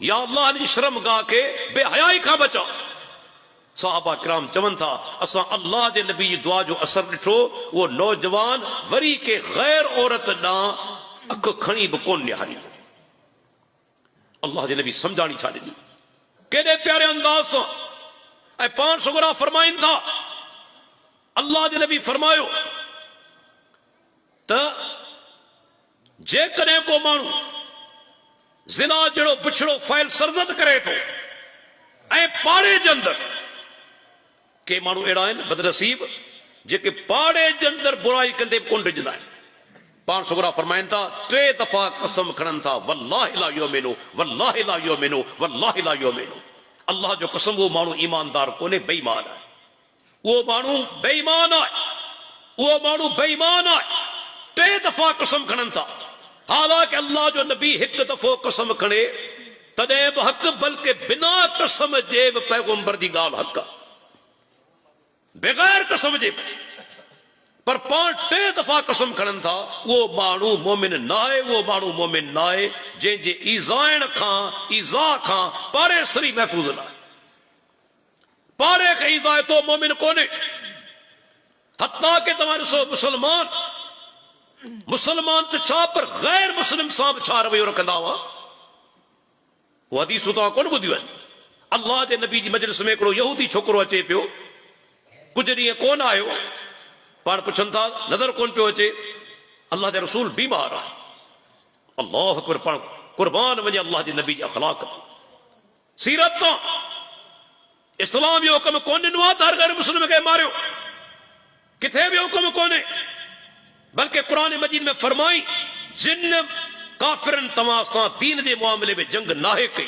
या अल्लाह इन जी शर्मगाह खे बेहयाई खां बचा सहाबा किराम चवनि था असां अल्लाह जे नबी जी दुआ जो असर ॾिठो वो नौजवान वरी के गैर औरत ॾांहुं अख खणी बि कोन निहारी अल्लाह जे नबी समझाणी छा ॾिनी केॾे प्यारे अंदाज़ सां ऐं पाण सुगरा फरमाइनि था अल्लाह जे नबी फरमायो त जेकॾहिं को माण्हू ज़िना जहिड़ो बिछड़ो फ़ैल सरज़द करे थो ऐं पाड़े जे अंदरि के माण्हू अहिड़ा आहिनि बदनसीब जेके पाड़े जे अंदरि बुराई कंदे कोन डिॼंदा आहिनि पाण सुगरा फरमाइनि था 3 दफ़ा कसम खणनि था वल्लाहि ला युमिनु वल्लाहि ला युमिनु वल्लाहि ला युमिनु अल्लाह जो कसम वो माण्हू ईमानदार कोन्हे बेईमान आहे उहो माण्हू बेईमान आहे उहो माण्हू बेईमान आहे 3 दफ़ा कसम खणनि था हालांकि अल्लाह जो नबी हिकु दफ़ो कसम खणे तॾहिं बि हक़ बल्कि बिना कसम जे बि पैगंबर जी ॻाल्हि हक़ आहे बग़ैर कसम जे पर पाण 3 दफ़ा कसम खणनि था वो माण्हू मोमिन न आहे वो माण्हू मोमिन न आहे जंहिंजे ईज़ाइण खां ईज़ा खां पारे सरी महफ़ूज़ न आहे पारे खे ईज़ाए तो मोमिन कोन्हे हत्ता के तव्हां ॾिसो मुसलमान त छा पर गैर मुस्लिम सां बि छा रवैयो रखंदा हुआ वो हदीसूं तव्हां कोन ॿुधियूं आहिनि अल्लाह जे नबी जी मजलिस में हिकिड़ो यहूदी छोकिरो अचे पियो कुझु ॾींहं कोन आयो पाण पुछनि था नज़र कोन पियो अचे अल्लाह जा रसूल बीमार आहे अल्लाह अकबर पाण कुर्बान वञे अल्लाह जे नबी जी अखलाक सीरत तां इस्लाम जो हुक्म कोन ॾिनो आहे त हर गैर मुस्लिम खे मारियो किथे बि हुक्म कोन्हे बल्कि कुरान मजीद में फरमाई जिन काफ़िरनि तव्हां सां दीन जे मामले में जंग नाहे कई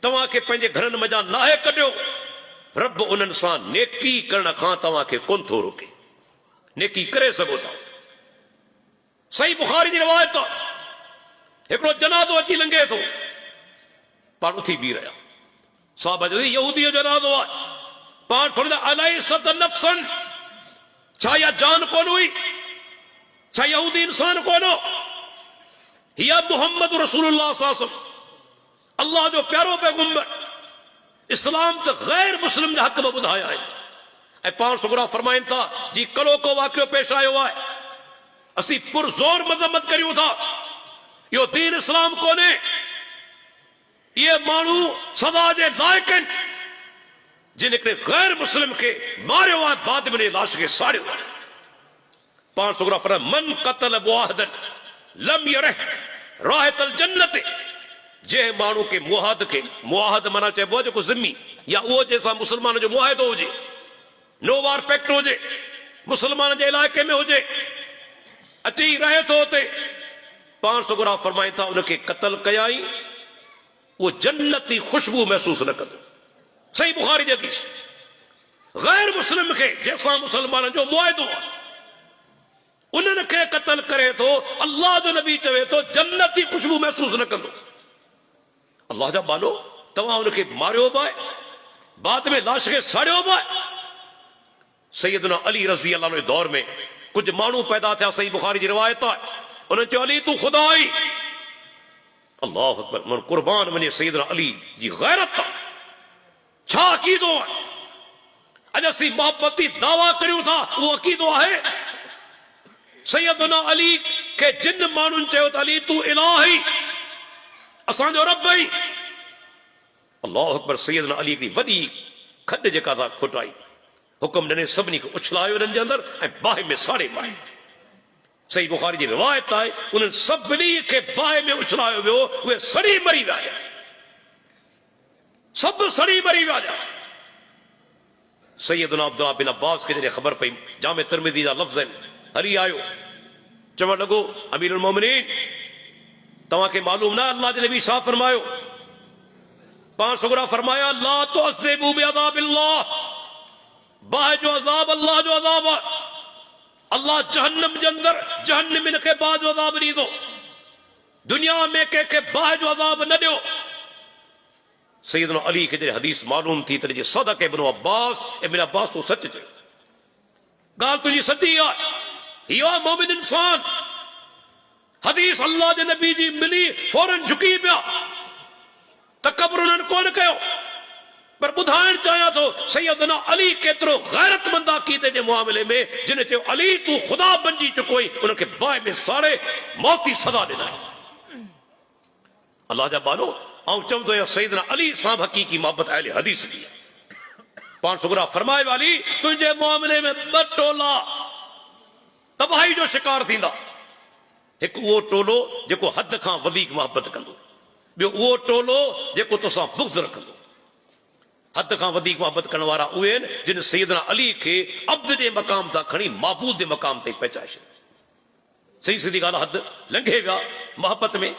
तव्हां खे पंहिंजे घरनि मज़ा नाहे कढियो रब उन्हनि सां नेकी करण खां तव्हां खे कोन थो रोके नेकी करे सघो था सही बुखारी जी रिवायत हिकिड़ो जनाज़ो अची लंघे थो पाण उथी बीह रहिया साहब यहूदी जो जनाज़ो आहे पाण फरमाईंदा अलैसत नफ्सन छा या जान कोन हुई छा यहूदी इंसान कोन हो हिया मुहम्मद रसूलुल्लाह सल्लल्लाहु अलैहि वसल्लम अल्लाह जो प्यारो पैगंबर इस्लाम त गैर मुस्लिम जा हक़ में ॿुधाया आहिनि ऐं पाण सुगरा फरमाइनि था जी कलो को वाक़ियो पेश आयो आहे असीं पुरज़ोर मज़म्मत करियूं था इहो दीन इस्लाम कोन्हे इहे माण्हू सदा जे लाइक़ आहिनि जिन हिकिड़े गैर मुस्लिम खे मारियो आहे बाद में लाश खे साड़ियो आहे पाण सुगरा फरमाइनि मन क़तल मुआहदन लम यरह राहतल जन्नत जंहिं माण्हू खे मुआहद माना चइबो आहे जेको ज़िमी या उहो जंहिंसां मुस्लमान जो मुआहिदो हुजे नो वार पैक्ट हुजे मुसलमान जे इलाइक़े में हुजे अची रहे थो हुते पाण सुगरा फरमाइनि था उनखे क़तल कयाई उहो जन्नती खुशबू महसूस न कंदो सही बुखारी जी हदीस गैर मुस्लिम खे जंहिंसां मुसलमाननि जो मुआहिदो आहे उन्हनि खे क़तल करे थो अल्लाह जो नबी चवे थो जन्नती खुशबू महसूस न कंदो अल्लाह जा बालो तव्हां उनखे मारियो बि आहे बाद में लाश खे साड़ियो बि आहे सैयदना अली रज़ी अल्लाह जे दौर में कुछ माण्हू पैदा थिया सही बुखारी जी रिवायत आहे उन्हनि चयो अली तू खुदा आई अल्लाह अकबर मन कुर्बान वञे सैयदना अली जी गैरत छा अक़ीदो आहे अॼु असीं मोहबती दावा करियूं था उहो अक़ीदो आहे सैयदना अली खे जिन माण्हुनि चयो त अली तू इलाह आई असांजो रब आई अल्लाह अकबर सैयदना अली की वॾी खॾ जेका था खुटाई हुक्म ॾिने सभिनी खे उछलायो उन्हनि जे अंदरि ऐं बाहि में साड़े मारे सही बुखारी जी रिवायत आहे उन्हनि सभिनी खे बाहि में उछलायो वियो उहे सड़ी मरी विया सभु सड़ी मरी विया सैयदना अब्दुल्लाह बिन अब्बास खे जॾहिं ख़बर पई जामे तिरमिज़ी जा लफ़्ज़ आहिनि हली आयो चवण लॻो अमीरुल मोमिनीन तव्हांखे मालूम न अल्लाह जे नबी छा फरमायो पाण सुगरा फरमाया ला तुअज़्ज़िबू बिअज़ाबिल्लाह बाहि जो अज़ाब अल्लाह जो अज़ाब आहे अल्लाह जहन्नम जे अंदर जहन्नमिन खे बाज जो अज़ाब ॾींदो, दुनिया में कंहिंखे बाहि जो अज़ाब न ॾियो। सैयदना अली खे जॾहिं हदीस मालूम थी त जे सदक इब्न अब्बास, इब्न अब्बास तूं सच चयो, ॻाल्हि तुंहिंजी सची आहे, इहो आहे मोमिन इंसान। हदीस अल्लाह जे नबी जी मिली फौरन झुकी पिया, तकबर उन्हनि कोन कयो। पर ॿुधाइण चाहियां थो सैयदना अली केतिरो गैरतमंद अक़ीदे जे मुआमिले में, जिन चयो अली तूं ख़ुदा बणिजी चुको आहीं, उनखे बाहि में साड़े मौती सदा ॾिनई। अल्लाह जा बानो ऐं चवंदो आहियां सैयदना अली सां हक़ीक़ी मोहब्बत अहले हदीस की। पाण सुगरा फरमाए वाली तुंहिंजे मुआमिले में ॿ टोला तबाही जो शिकार थींदा। हिकु उहो टोलो जेको हद खां वधीक मोहब्बत कंदो, ॿियो उहो टोलो जेको तोसां बुग़्ज़ रखंदो। हद खां वधीक मोहब्बत करण वारा उहे आहिनि जिन सैयदना अली खे अब्द जे मक़ाम तां खणी महबूब जे मक़ाम ते पहुचाए छॾियो। सही सिधी ॻाल्हि, हद लंघे विया मोहब्बत में,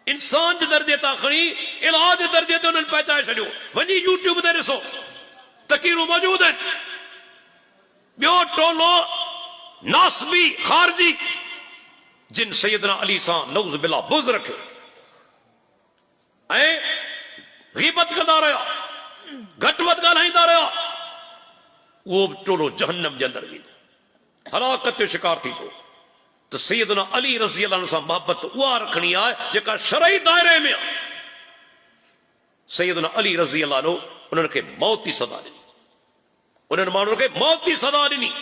इंसान जे दर्जे तां खणी इलाह जे दर्जे ते उन्हनि पहुचाए छॾियो। वञी यूट्यूब ते ॾिसो, तक़रीरूं मौजूद आहिनि। ॿियो टोलो नासबी ख़ारजी जिन सैयदना अली सां नऊज़ बिल्लाह बुग़्ज़ रखियो ऐं ग़ीबत कंदा रहिया, घटि वधि ॻाल्हाईंदा रहिया, उहो बि टोलो जहन्नम जे अंदरि वेंदो, हलाकत जो शिकार थींदो। त सैयदना अली रज़ी अल्लाह सां मोहब्बत उहा रखणी आहे जेका शरई दायरे में आहे। सैयदना अली रज़ी अल्लाह उन्हनि खे मौत जी सज़ा ॾिनी, उन्हनि माण्हुनि खे मौत जी सज़ा ॾिनी।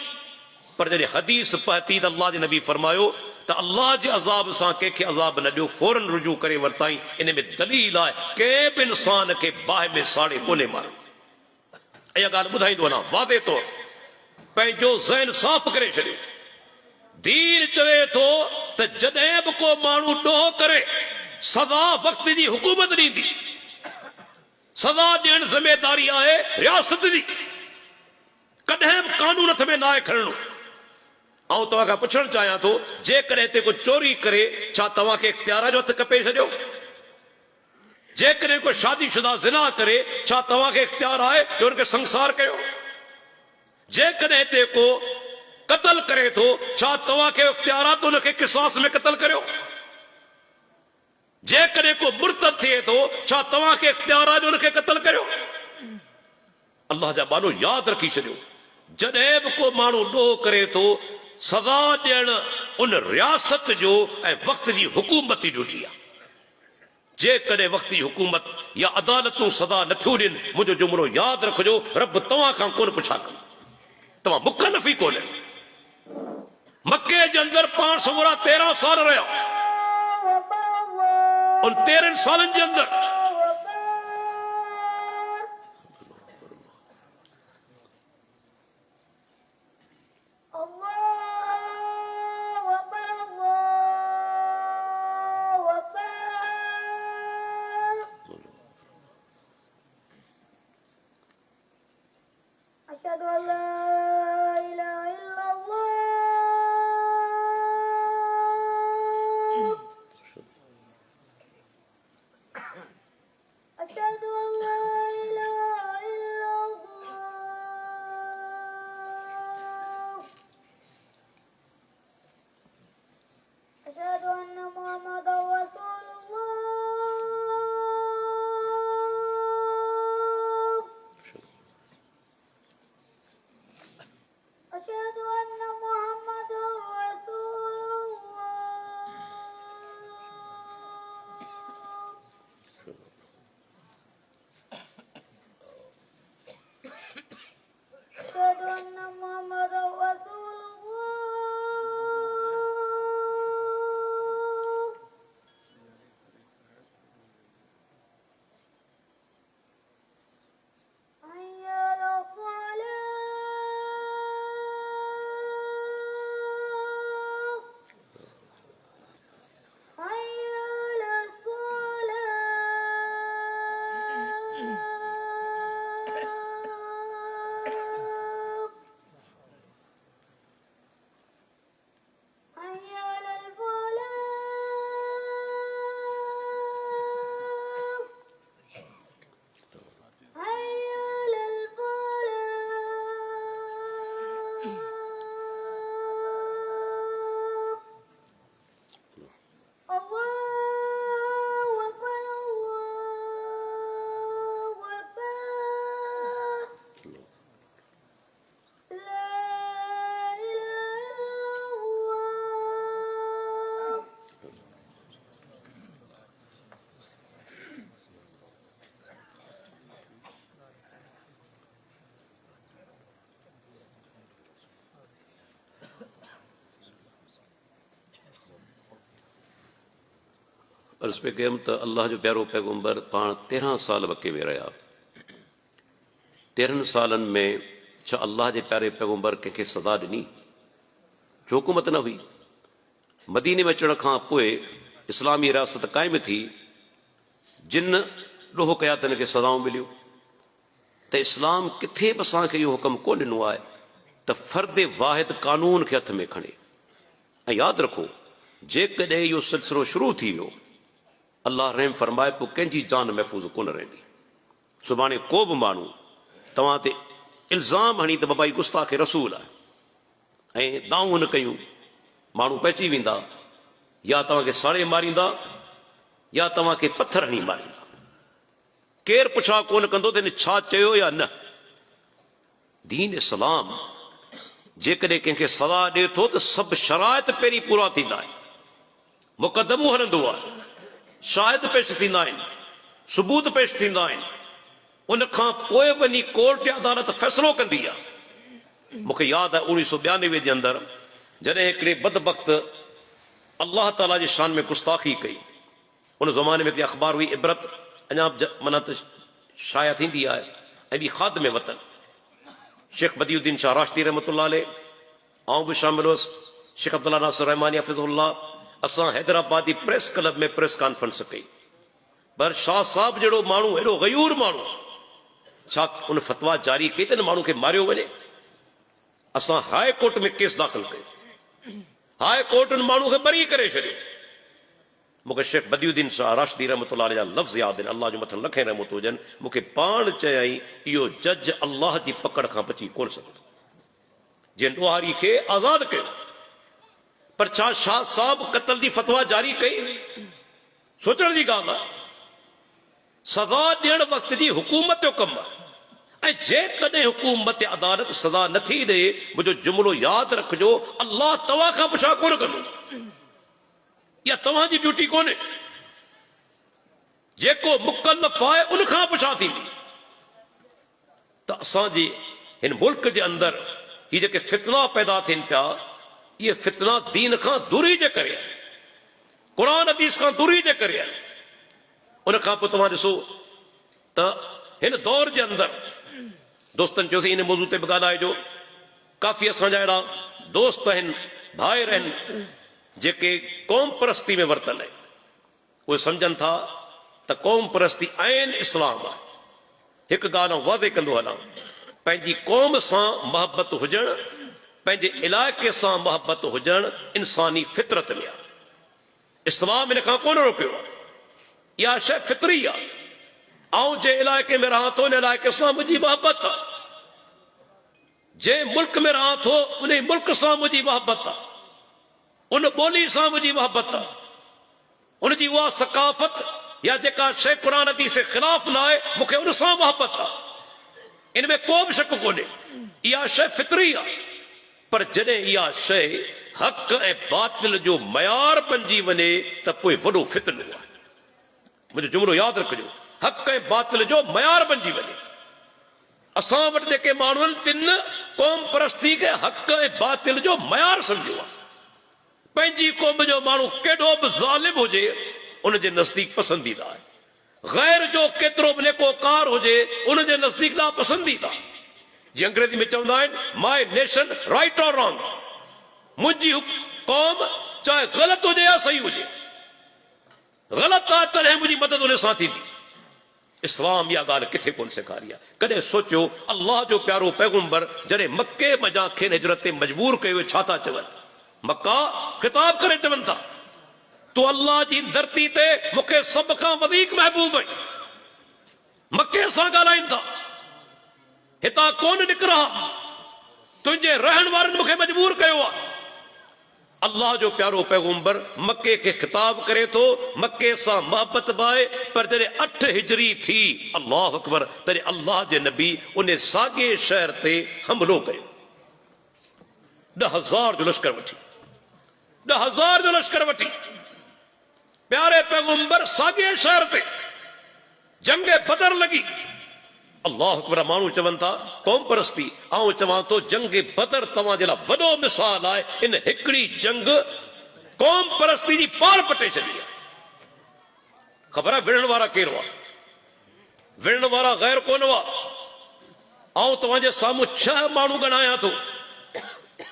पर जॾहिं हदीस पहुती त अल्लाह जे नबी फरमायो त अल्लाह जे अज़ाब सां कंहिंखे अज़ाब न ॾियो, फौरन रुजू करे वरिताई। इन में दलील आहे कंहिं बि इंसान खे बाहि में साड़े कोन्हे मारो। इहा ॻाल्हि ॿुधाईंदो वञा वादे तौरु, पंहिंजो ज़हन साफ़ करे छॾियो। दीन चवे थो त जॾहिं बि को माण्हू ॾोह करे सज़ा वक़्त जी हुकूमत ॾींदी, सज़ा ॾियण ज़िमेदारी आहे रियासत जी, कॾहिं बि कानून हथ में न आहे खणणो। ऐं तव्हां खां पुछणु चाहियां थो, जेकॾहिं हिते को चोरी करे छा तव्हांखे इख्तियार जो हथु कपे छॾियो? जेकॾहिं को शादीशुदा ज़िना करे छा तव्हांखे इख्तियार आहे जो हुनखे संसार कयो? जेकॾहिं हिते को क़त्ल करे थो छा तव्हांखे इख्तियार आहे त हुनखे क़िसास में क़त्ल करियो? जेकॾहिं को मुर्तद थिए थो छा तव्हांखे इख्तियार आहे जो हुनखे क़त्ल करियो? अल्लाह जा बानो यादि रखी छॾियो, जॾहिं बि को माण्हू ॾोह करे थो, सज़ा ॾियण उन रियासत जो ऐं वक़्त जी हुकूमत जी ड्यूटी आहे। जेकॾहिं वक़्त जी हुकूमत या अदालतूं सज़ा नथियूं ॾियनि, मुंहिंजो जुमिलो यादि रखिजो, रब तव्हां खां कोन पुछा कंदो, तव्हां मुकलफ़ ई कोन्हे। मके जे अंदरि पाण सुगरा 13 साल रहिया, उन 13 सालनि जे अंदरि अर्ज़ पे कयमि त अल्लाह जो प्यारो पैगम्बर पाण 13 साल मके में रहा। 13 सालनि में छा अल्लाह जे प्यारे पैगम्बर कंहिंखे सदा ॾिनी? जो हुकूमत न हुई। मदीने में अचण खां पोइ इस्लामी रियासत क़ाइमु थी, जिन ॾोह कया त हिनखे सदाऊं मिलियूं। त इस्लाम किथे बि असांखे इहो हुकम कोन ॾिनो आहे त फ़र्द वाहिद कानून खे हथ में खणे। ऐं यादि रखो, जेकॾहिं इहो सिलसिलो शुरू थी वियो, अल्लाह रहम फरमाए पोइ कंहिंजी जान महफ़ूज़ कोन रहंदी। सुभाणे को बि माण्हू तव्हां ते इल्ज़ाम हणी त बाबा ही गुस्ताखे रसूल आहे ऐं दाऊं न कयूं, माण्हू पहुची वेंदा, या तव्हांखे साड़े मारींदा या तव्हांखे पथर हणी मारींदा। केरु पुछा कोन कंदो त हिन छा चयो या न। दीन इस्लाम जेकॾहिं कंहिंखे सज़ा ॾिए थो त सभु शराइत पहिरीं पूरा थींदा आहिनि, मुक़दमो हलंदो आहे, शाहिद पेश थींदा आहिनि, सबूत पेश थींदा आहिनि, उन खां पोइ वञी कोर्ट या अदालत फ़ैसिलो कंदी आहे। मूंखे यादि आहे 1992 जे अंदरि जॾहिं हिकिड़े बदबख़्त अल्लाह ताला जे शान में गुस्ताखी कई। उन ज़माने में हिकिड़ी अख़बार हुई इबरत, अञा माना त शाया थींदी आहे, ऐं ॿी ख़ादम वतन। शेख बदियुद्दीन शाह राश्ती रहमतुल्लाह अलैह, आउं बि शामिल हुअसि, शेख अब्दुल्ला नासिर रहमानी हफ़िज़ुल्लाह। असां हैदराबाद जी प्रेस क्लब में प्रेस कॉन्फ्रेंस कई, पर शाह साहब जहिड़ो माण्हू, हेॾो गयूर माण्हू, छा उन फतवा जारी कई त हिन माण्हू खे मारियो वञे। असां हाई कोर्ट में केस दाख़िल कयो, हाई कोर्ट उन माण्हू खे बरी करे छॾियो। मूंखे शेख बदियुद्दीन शाह राशिदी रहमतुल्लाह अलैह जा लफ़्ज़ यादि आहिनि, अल्लाह जो मथां लखे रहमत हुजनि। मूंखे पाण चयाई इहो जज अल्लाह जी पकड़ खां बची कोन सघंदो, जिन ॾोहारी खे आज़ादु कयो। पर छा शाह साहब क़त्ल जी फतवा जारी कई? सोचण जी ॻाल्हि आहे। सज़ा ॾियण वक़्त जी हुकूमत जो कमु आहे, ऐं जेकॾहिं हुकूमत अदालत सज़ा नथी ॾे, मुंहिंजो जुमिलो यादि रखिजो, अल्लाह तव्हां खां पुछा कोन कंदो, या तव्हांजी ड्यूटी कोन्हे। जेको मुकल्लफ़ आहे उन खां पुछा थींदी। त असांजे हिन मुल्क जे अंदरि ही जेके फितना पैदा थियनि पिया, इहे फितना दीन खां दूरी जे करे, क़ुरान हदीस खां दूरी जे करे। उन खां पोइ तव्हां ॾिसो त हिन दौर जे अंदरि दोस्तनि चयोसीं इन मौज़ू ते बि ॻाल्हाइजो। काफ़ी असांजा अहिड़ा दोस्त आहिनि, भाइर आहिनि, जेके क़ौम परस्ती में वरतल आहिनि। उहे सम्झनि था त क़ौम परस्ती आइन इस्लाम आहे। हिकु ॻाल्हि आउं वादे कंदो हलां, पंहिंजी क़ौम सां मोहबत हुजणु, पंहिंजे इलाइक़े सां मोहबत हुजणु इंसानी फितरत में आहे। इस्लाम इन खां कोन रोकियो आहे, इहा शइ फितरी आहे। आउं जंहिं इलाइक़े में रहां थो, इन इलाइक़े सां मुंहिंजी मोहबत आहे। जंहिं मुल्क में रहां थो, उन मुल्क सां मुंहिंजी मोहबत आहे, उन ॿोली सां मुंहिंजी मोहबत आहे, उनजी उहा सकाफ़त या जेका शइ क़ुरान हदीस जे ख़िलाफ़ न आहे, मूंखे उन सां मोहबत आहे। इन में को बि शक कोन्हे, इहा शइ फितरी आहे। पर जॾहिं इहा शइ हक़ ऐं बातिल जो मयार बणिजी वञे त पोइ वॾो फितनो आहे। मुंहिंजो जुमिलो यादि रखिजो, हक़ ऐं बातिल जो मयार बणिजी वञे। असां वटि जेके माण्हू आहिनि, तिन क़ौम परस्ती खे हक़ ऐं बातिल जो मयार सम्झो आहे। पंहिंजी क़ौम जो माण्हू केॾो बि ज़ालिम हुजे, उन जे नज़दीक पसंदीदा आहे। गैर जो केतिरो बि नेकोकार हुजे, उन जे नज़दीक नापसंदीदा। जीअं अंग्रेजी में चवंदा आहिनि, माय नेशन राइट और रॉन्ग, मुंहिंजी क़ौम चाहे ग़लति हुजे या सही हुजे, ग़लति आहे तॾहिं मुंहिंजी मदद उन सां थींदी। इस्लाम इहा ॻाल्हि किथे कोन सेखारी आहे। कॾहिं सोचियो अल्लाह जो प्यारो पैगम्बर जॾहिं मके मजा खेनि हिजरत ते मजबूर कयो, छा था चवनि? मक्का ख़िताब करे चवनि था, तूं अल्लाह जी धरती ते मूंखे सभ खां वधीक महबूब आहीं। मके सां ॻाल्हाइनि था, हितां कोन निकिरा, तुंहिंजे रहण वारनि मूंखे मजबूर कयो आहे। अल्लाह जो प्यारो पैगम्बर मके खे ख़िताब करे थो, मके सां मोहबत बाए। पर जॾहिं 8 हिजरी थी, अल्लाह अकबर, तॾहिं अल्लाह जे नबी उन साॻे शहर ते हमलो कयो। 10,000 जो लश्कर वठी, 10,000 जो लश्कर वठी प्यारे पैगम्बर साॻे शहर ते जंग बदर लगी। अल्लाह अकबर। माण्हू चवनि था क़ौम परस्ती, आउं चवां थो जंग बदर तव्हां जे लाइ वॾो मिसाल आहे। इन हिकिड़ी जंग क़ौम परस्ती जी पार पटे छॾी आहे। ख़बर आहे विढ़ण वारा केरु हुआ? विढ़ण वारा गैर कोन हुआ। आउं तव्हांजे साम्हूं 6 माण्हू ॻणायां थो।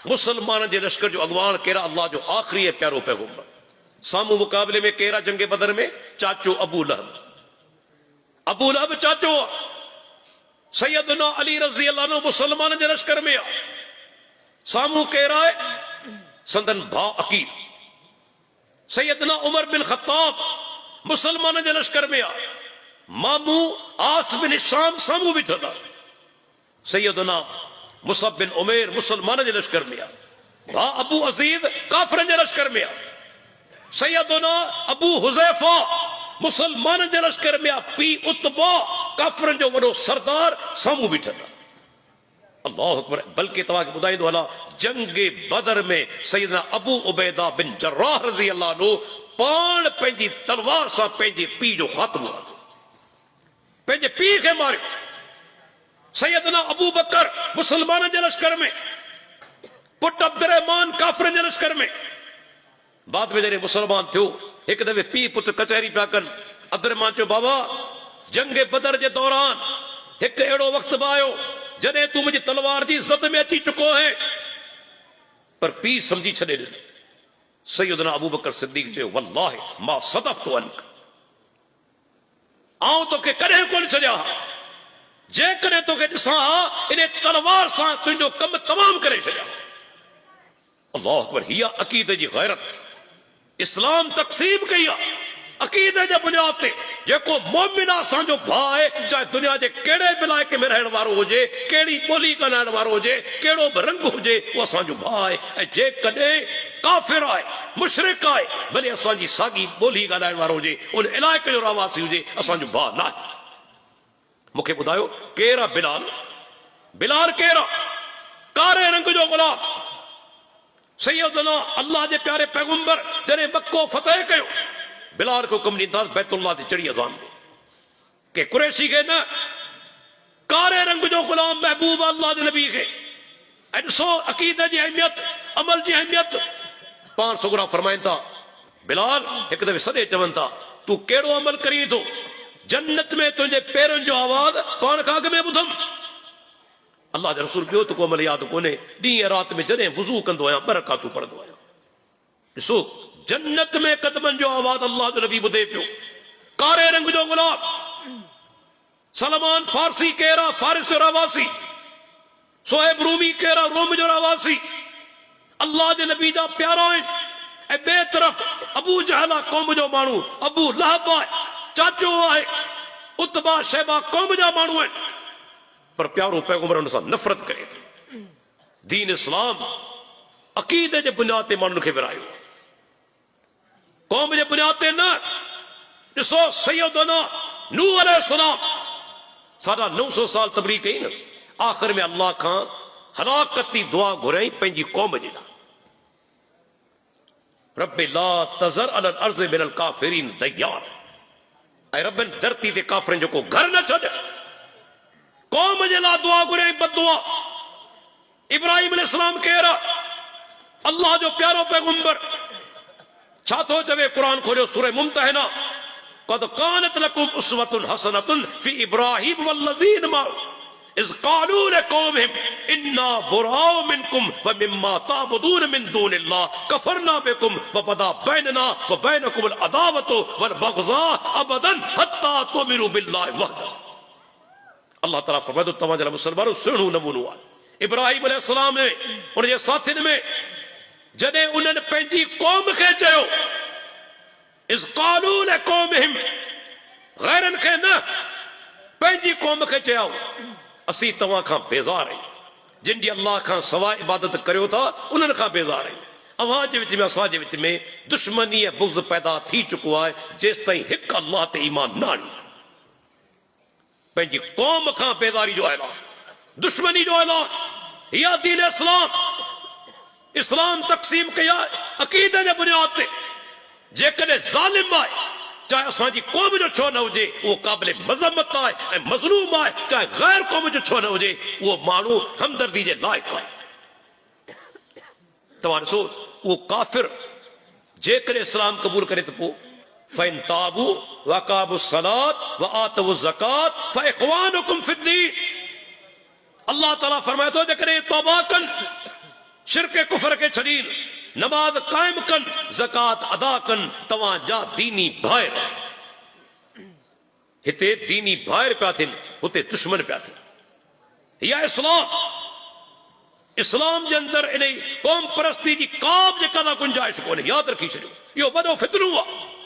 मुसलमान जे लश्कर जो अॻवान केरु? अल्लाह जो आख़िरी ऐं प्यारो पैगंबर। साम्हूं मुक़ाबले में केरु आहे जंग बदर में? चाचो अबू लहब। अबू लहब चाचो आहे। सैयदना अली रज़ी अल्लाह अन्हु मुसलमान जे लश्कर में आहे। साम्हूं केरु आहे? संदन भाउ अकील। सैयदना उमर बिन ख़त्ताब मुसलमान जे लश्कर में आहे। मामू आस बिन हिशाम साम्हूं बीठल आहे। सैयदना मुसअब बिन उमैर मुसलमान जे लश्कर में आहे। भाउ अबू अज़ीज़ काफ़िरनि जे लश्कर में आहे। सैयदना अबू हुज़ैफा मुसलमान जे लश्कर में आहे। पीउ उतबा काफ़िरनि जो वॾो सरदार साम्हूं बीठल आहे। अल्लाहु अकबर। बल्कि तव्हांखे ॿुधाईंदो हलां, जंग बदर में सैयदना अबू उबैदा बिन जर्राह रज़ी अल्लाह अन्हु पाण पंहिंजी तलवार सां पंहिंजे पीउ जो ख़ात्मो कयो, पंहिंजे पीउ खे मारियो। सैयदना अबू बकर मुसलमान जे लश्कर में, पुट अब्दुर्रहमान काफ़िरनि जे लश्कर में। बाद में जॾहिं मुसलमान थियो, हिकु दफ़े पीउ पुट कचहरी पिया कनि। अब्दुर्रहमान चयो, बाबा जंग बदर जे दौरान हिकु अहिड़ो वक़्तु बि आयो जॾहिं तूं मुंहिंजी तलवार जी ज़द में अची चुको है। पर पीउ समझी छॾे ॾिनो। सैयदना अबू बकर सिद्दीक़ चयो, वल्लाहि मां सदफ़्तु अनक, आउं तोखे कॾहिं कोन छॾिया। जेकॾहिं तोखे ॾिसां हा इन तलवार सां तुंहिंजो कमु तमामु करे छॾिया। अल्लाहु अकबर। हीअ अक़ीदे जी गैरत। इस्लाम तक़सीम कई आहे अक़ीदे जे बुनियाद ते। जेको मोमिन आहे असांजो भाउ आहे, चाहे दुनिया जे कहिड़े बि इलाइक़े में रहण वारो हुजे, कहिड़ी ॿोली ॻाल्हाइण वारो हुजे, कहिड़ो बि रंग हुजे, उहो असांजो भाउ आहे। ऐं जेकॾहिं काफ़िर आहे, मुशरिक आहे, भले असांजी साॻी ॿोली ॻाल्हाइण वारो हुजे, उन इलाइक़े जो रहवासी हुजे, असांजो भाउ न आहे। मूंखे ॿुधायो केरु आहे बिलाल? बिलाल केरु आहे? कारे रंग जो गुलाम। सैयदना अल्लाह जे प्यारे पैगंबर जॾहिं मक्को फतह कयो, बिलाल को हुक्म ॾींदासीं बैतुल्लाह ते चढ़ी अज़ान दे। के कुरैशी खे न, कारे रंग जो गुलाम महबूब अल्लाह जे नबी खे। ऐं ॾिसो अक़ीदे जी अहमियत, अमल जी अहमियत। पाण सुगरा फरमाइनि था, बिलाल हिकु दफ़े सॾे चवनि था, तूं कहिड़ो अमल करीं थो? जन्नत में तुंहिंजे पेरनि जो आवाज़ पाण खां अॻु में ॿुधमि। अल्लाह जो रसूल ॿियो त को अमल यादि कोन्हे। ॾींहं राति में जॾहिं वुज़ू कंदो आहियां 2 रकातूं पढ़ंदो आहियां। ॾिसो जन्नत में कदमनि जो आवाज़ अल्लाह जो नबी ॿुधे पियो। कारे रंग जो गुलाब। सलमान फारसी केरा? फारिस जो रहवासी। सोहेब रूमी केरा? रोम जो रहवासी। अल्लाह जे नबी जा प्यारा आहिनि। ऐं ॿिए तरफ़ अबू जहल क़ौम जो माण्हू, अबू लहब आहे, चाचो आहे, उतबा शैबा क़ौम जा माण्हू आहिनि। पर प्यारो पैगंबर हुन सां नफ़रत करे थो। दीन इस्लाम अक़ीदे जे बुनियाद ते माण्हुनि खे विरायो, क़ौम जे बुनियाद ते न। ॾिसो सैयदना नूह अलैहिस्सलाम 950 साल तबलीग कई न, आख़िर में अल्लाह खां हलाकत जी दुआ घुराई पंहिंजी क़ौम जे लाइ। रब्बे ला तज़र अलल अर्ज़ मिनल काफ़िरीन दय्यार। ऐं रब्बन धरती ते काफ़िरनि जो को घर न छॾ। क़ौम जे लाइ दुआ घुराई, बददुआ। इब्राहिम अलैहिस्सलाम केरु? अल्लाह जो प्यारो पैगंबर। छा थो चवे? क़ुरान खोलियो सूरह मुम्तहिना, क़द कानत लकुम उस्वतुन हसनतुन फी इब्राहिम वल्लज़ीन माअहु इज़ क़ालू लिक़ौमिहिम इन्ना बुराउ मिनकुम व मिम्मा ताबुदून मिन दूनिल्लाह कफ़रना बिकुम व बदा बैनना व बैनकुमुल अदावतु वल बग़ज़ा अबदन हत्ता तुमिनु बिल्लाहि वहदा। अल्लाह ताला फरमाए, तव्हां जे मुसलमानो सुहिणो नमूनो आहे। इब्राहिम अलैहिस्सलाम ने उनजे साथियुनि में जॾहिं उन्हनि पंहिंजी क़ौम खे चयो, इज़ क़ालू लिक़ौमिहिम, गैरनि खे न, पंहिंजी क़ौम खे चयो, असीं तव्हां खां बेज़ार आहियूं। जिन जी अल्लाह खां सवाइ इबादत करियो था उन्हनि खां बेज़ार आहियूं। अव्हां जे विच में, असांजे विच में दुश्मनी ऐं बुग़्ज़ पैदा थी चुको आहे जेसि ताईं हिकु अल्लाह ते ईमान न आणी। पंहिंजी क़ौम खां बेज़ारी जो ऐलान, दुश्मनी जो ऐलान। या दीन इस्लाम। इस्लाम तक़सीम कई आहे अक़ीदे जे बुनियाद ते। जेकॾहिं ज़ालिम आहे, चाहे असांजी क़ौम जो छो न हुजे, उहो क़ाबिल मज़म्मत आहे ऐं मज़लूम आहे, चाहे गैर क़ौम जो छो न हुजे, उहो माण्हू हमदर्दी जे लाइक़ु आहे। तव्हां ॾिसो, उहो काफ़िर जेकॾहिं इस्लाम क़बूल करे त पोइ फ़इन ताबू व अक़ामु सलात व आतवु ज़कात फ़इख़्वानुकुम फ़िद्दीन। अल्लाह ताला फरमाए थो जेकॾहिं तौबा कनि, शिरक कुफर खे छॾीन, नमाज कायम कनि, ज़कात अदा कनि, तव्हांजा दीनी भाइर। हिते दीनी भाइर पिया थियनि, हुते दुश्मन पिया थियनि। या इस्लाम, इस्लाम जे अंदर इन क़ौम परस्ती जी का बि जेका गुंजाइश कोन्हे, यादि रखी छॾियो। इहो वॾो फितनो आहे।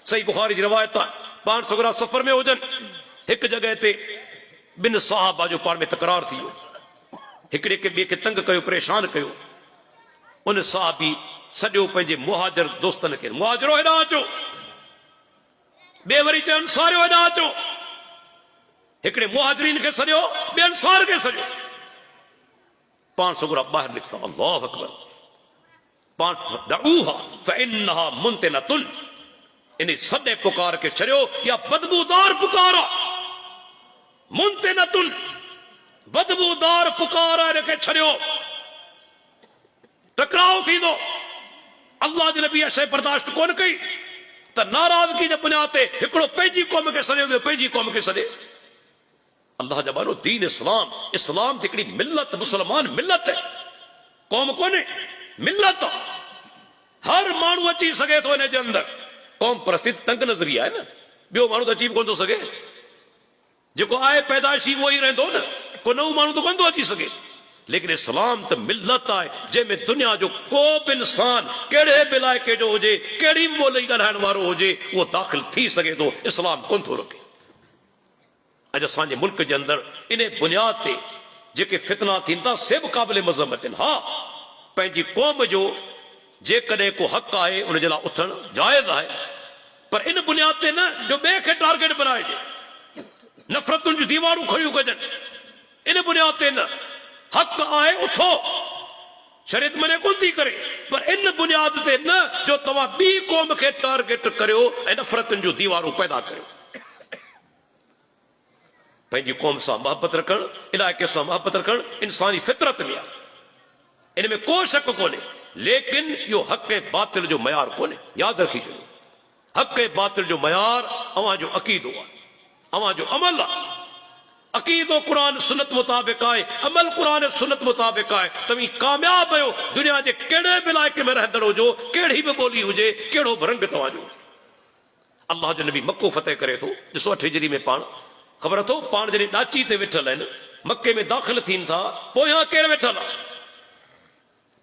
सही बुखारी जी रिवायत आहे, पाण सगुरा सफ़र में हुजनि, हिकु जॻह ते ॿिनि सहाबा जो पाण में तकरार थी वियो। हिकिड़े खे ॿिए खे तंग कयो, परेशान कयो। उन सहाबी सॼो पंहिंजे मुहाजिर दोस्तनि खे, मुहाजिरो हेॾां अचो, ॿिए वरी चयो अंसारियो हेॾां अचो। हिकिड़े मुहाजिरीन खे सॼो, ॿिए अंसार खे सॼो। पाण सगुरा ॿाहिरि निकिता, अल्लाहु अकबर। पाण दऊहा फ़इन्नहा मुंतिनतुन, इन सॾे पुकार खे छॾियो, या बदबूदार पुकार आहे। मुंतिनतुन, बदबूदार पुकार आहे, इनखे छॾियो। टकराव थींदो। अल्लाह जे नबी शइ बर्दाश्त कोन कई त नाराज़गी जे बुनियाद ते हिकिड़ो पंहिंजी क़ौम खे सॾे, ॿियो पंहिंजी क़ौम खे सॾे। अल्लाह जा बानो दीन इस्लाम, इस्लाम हिकिड़ी मिलत, मुसलमान मिलत है, क़ौम कोन्हे, मिलत आहे। हर माण्हू अची सघे थो इन जे अंदर। क़ौम परस्ती तंग नज़री आहे न, ॿियो माण्हू त अची बि कोन थो सघे। जेको आहे पैदाइशी उहो ई रहंदो न, को नओं माण्हू त कोन थो अची सघे। लेकिन इस्लाम त मिलत आहे जंहिंमें दुनिया जो को बि इंसान कहिड़े बि इलाइक़े जो हुजे, कहिड़ी बि ॿोली ॻाल्हाइण वारो हुजे, उहो दाख़िल थी सघे थो। इस्लाम कोन थो रोके। अॼु असांजे मुल्क जे अंदर इन बुनियाद ते जेके फितना थींदा, से बि क़ाबिल मज़म्मत आहिनि। हा, पंहिंजी क़ौम जो जेकॾहिं को हक़ आहे उन जे लाइ उथणु जाइज़ आहे, पर इन बुनियाद ते न जो ॿिए खे टारगेट बनाइजे, नफ़रतुनि जूं दीवारूं खड़ियूं कजनि। इन बुनियाद ते न, हक़ आहे उथो, शरीयत मने कोन थी करे, पर इन बुनियाद ते न जो तव्हां ॿी क़ौम खे टारगेट करियो ऐं नफ़रतुनि जूं दीवारूं पैदा करियो। पंहिंजी क़ौम सां मोहबत रखणु, इलाइक़े सां मोहबत रखणु इंसानी फितरत में आहे, इन में को शक कोन्हे। लेकिन इहो हक़ बातिल जो मयार कोन्हे, यादि रखी छॾियो। हक़ बातिल जो मयार अव्हां जो अक़ीदो आहे, अव्हां जो अमल आहे। अक़ीदो क़ुरान सुन्नत मुताबिक़ आहे, अमल क़ुरान सुन्नत मुताबिक़ आहे, तव्हीं कामयाब आहियो। दुनिया जे कहिड़े बि इलाइक़े में रहंदड़ हुजो, कहिड़ी बि ॿोली हुजे, कहिड़ो बि रंग तव्हांजो। अल्लाह जो नबी मको फतेह करे थो। ॾिसो 8 हिजरी में पाण ख़बर अथव, पाण जॾहिं ॾाची ते वेठल आहिनि, मके में दाख़िल थियनि था, पोयां केरु वेठल आहे?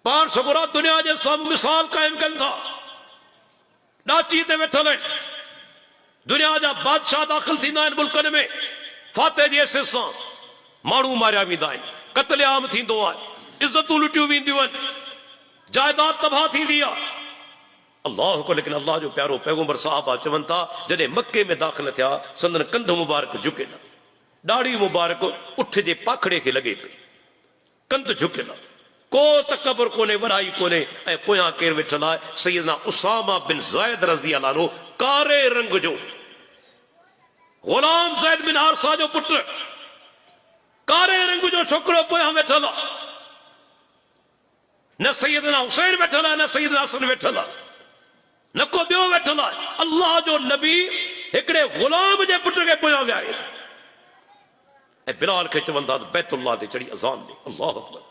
पाण सगुरा दुनिया जे साम्हूं मिसाल क़ाइमु कनि था। ॾाची ते वेठल आहिनि, दुनिया जा बादशाह दाख़िल थींदा आहिनि मुल्कनि में, फातह जी हैसियत सां माण्हू मारिया वेंदा आहिनि, क़त्लेआम थींदो आहे, इज़तूं लुटियूं वेंदियूं आहिनि, जायदाद तबाह थींदी आहे। अल्लाह को, लेकिन अल्लाह जो प्यारो पैगंबर साहबा चवनि था, जॾहिं मके में दाख़िल थिया, संदन कंध मुबारक झुके न, ॾाढ़ी मुबारक उठ जे पाखड़े खे लॻे पई, कंध झुके न, को तकबर कोन्हे, वॾाई कोन्हे। ऐं पोयां केरु वेठल आहे? सैयदना उसामा बिन ज़ैद रज़ी अल्लाह अन्हु, कारे रंग जो गुलाम ज़ैद बिन हारिसा जो पुटु, कारे रंग जो छोकिरो पोयां वेठल आहे। न सैयदना हुसैन वेठल आहे, न सैयदना हसन वेठल आहे, न को ॿियो वेठल आहे। अल्लाह जो नबी हिकिड़े गुलाम जे पुट खे पोयां विहारे ऐं बिलाल खे चवनि था बैतुल्लाह ते चढ़ी अज़ान ॾे। अल्लाह अकबर।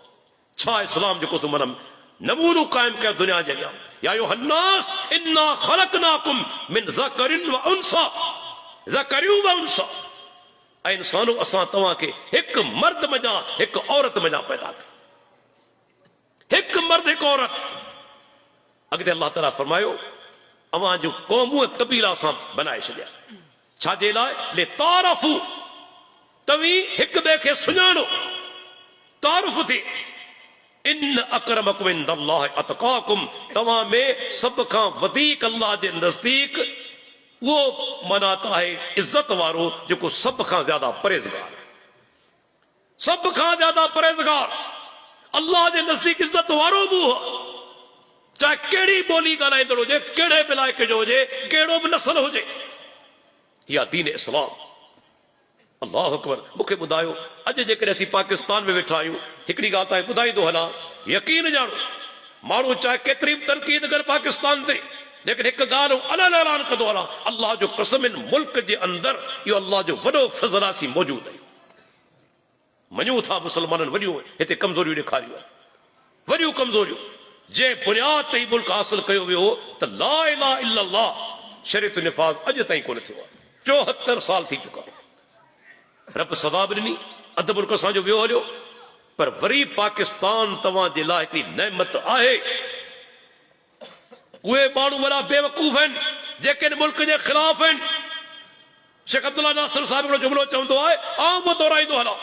छा इस्लाम जेको सो मन नमूनो क़ाइमु कयो दुनिया जे अॻियां। या अय्युहन्नास इन्ना ख़लक़नाकुम मिन ज़करिन व उन्सा, ज़करियु व उन्सा। ऐं इंसानो, असां तव्हांखे हिकु मर्द मञा हिकु औरत मञा पैदा कयो, हिकु मर्द हिकु औरत। अॻिते अल्लाह ताला फरमायो, अवां जो क़ौमूं कबीला सां बनाए छॾिया। छाजे लाइ? ले तारफ़ू, तव्हीं हिक ॿिए खे सुञाणो, तारुफ़ थी। इन अकरमकुम इंदल्लाहि अतक़ाकुम, तव्हां में सभ खां वधीक अल्लाह जे नज़दीक उहो मनात आहे इज़त वारो जेको सभ खां ज्यादा परहेज़गार, सभ खां ज्यादा परहेज़गार। अल्लाह जे नज़दीक इज़त वारो बि चाहे कहिड़ी ॿोली ॻाल्हाईंदड़ हुजे, कहिड़े बि इलाइक़े जो हुजे, कहिड़ो बि नस्ल हुजे। इहा दीन इस्लाम। अल्लाह अकबर। मूंखे ॿुधायो, अॼु जेकॾहिं असीं पाकिस्तान में वेठा आहियूं, हिकिड़ी ॻाल्हि तव्हांखे ॿुधाईंदो हलां, यकीन ॼाणो, माण्हू चाहे केतिरी बि तनक़ीद कनि पाकिस्तान ते, लेकिन एक ॻाल्हि अलॻि ऐलान कंदो हलां, अल्लाह जो कसम इन मुल्क जे अंदर इहो अल्लाह जो वॾो फज़लासी मौजूद आहे। मञूं था मुसलमाननि वॾियूं हिते कमज़ोरियूं ॾेखारियूं आहिनि, वॾियूं कमज़ोरियूं जंहिं बुनियाद ते मुल्क हासिल कयो वियो त ला इलाहा इल्लल्लाह शरीयत निफ़ाज़ अॼु ताईं कोन थियो आहे। 74 साल थी चुका। रब सदा बि ॾिनी, अधु मुल्क असांजो वियो हलियो, पर वरी पाकिस्तान तव्हां जे लाइ हिकिड़ी नेमत आहे। उहे माण्हू वॾा बेवकूफ़ आहिनि जेके इन मुल्क जे ख़िलाफ़ आहिनि। शेख अब्दुल्ला नासिर साहिब हिकिड़ो जुमिलो चवंदो आहे, आउं दोहराईंदो हलां,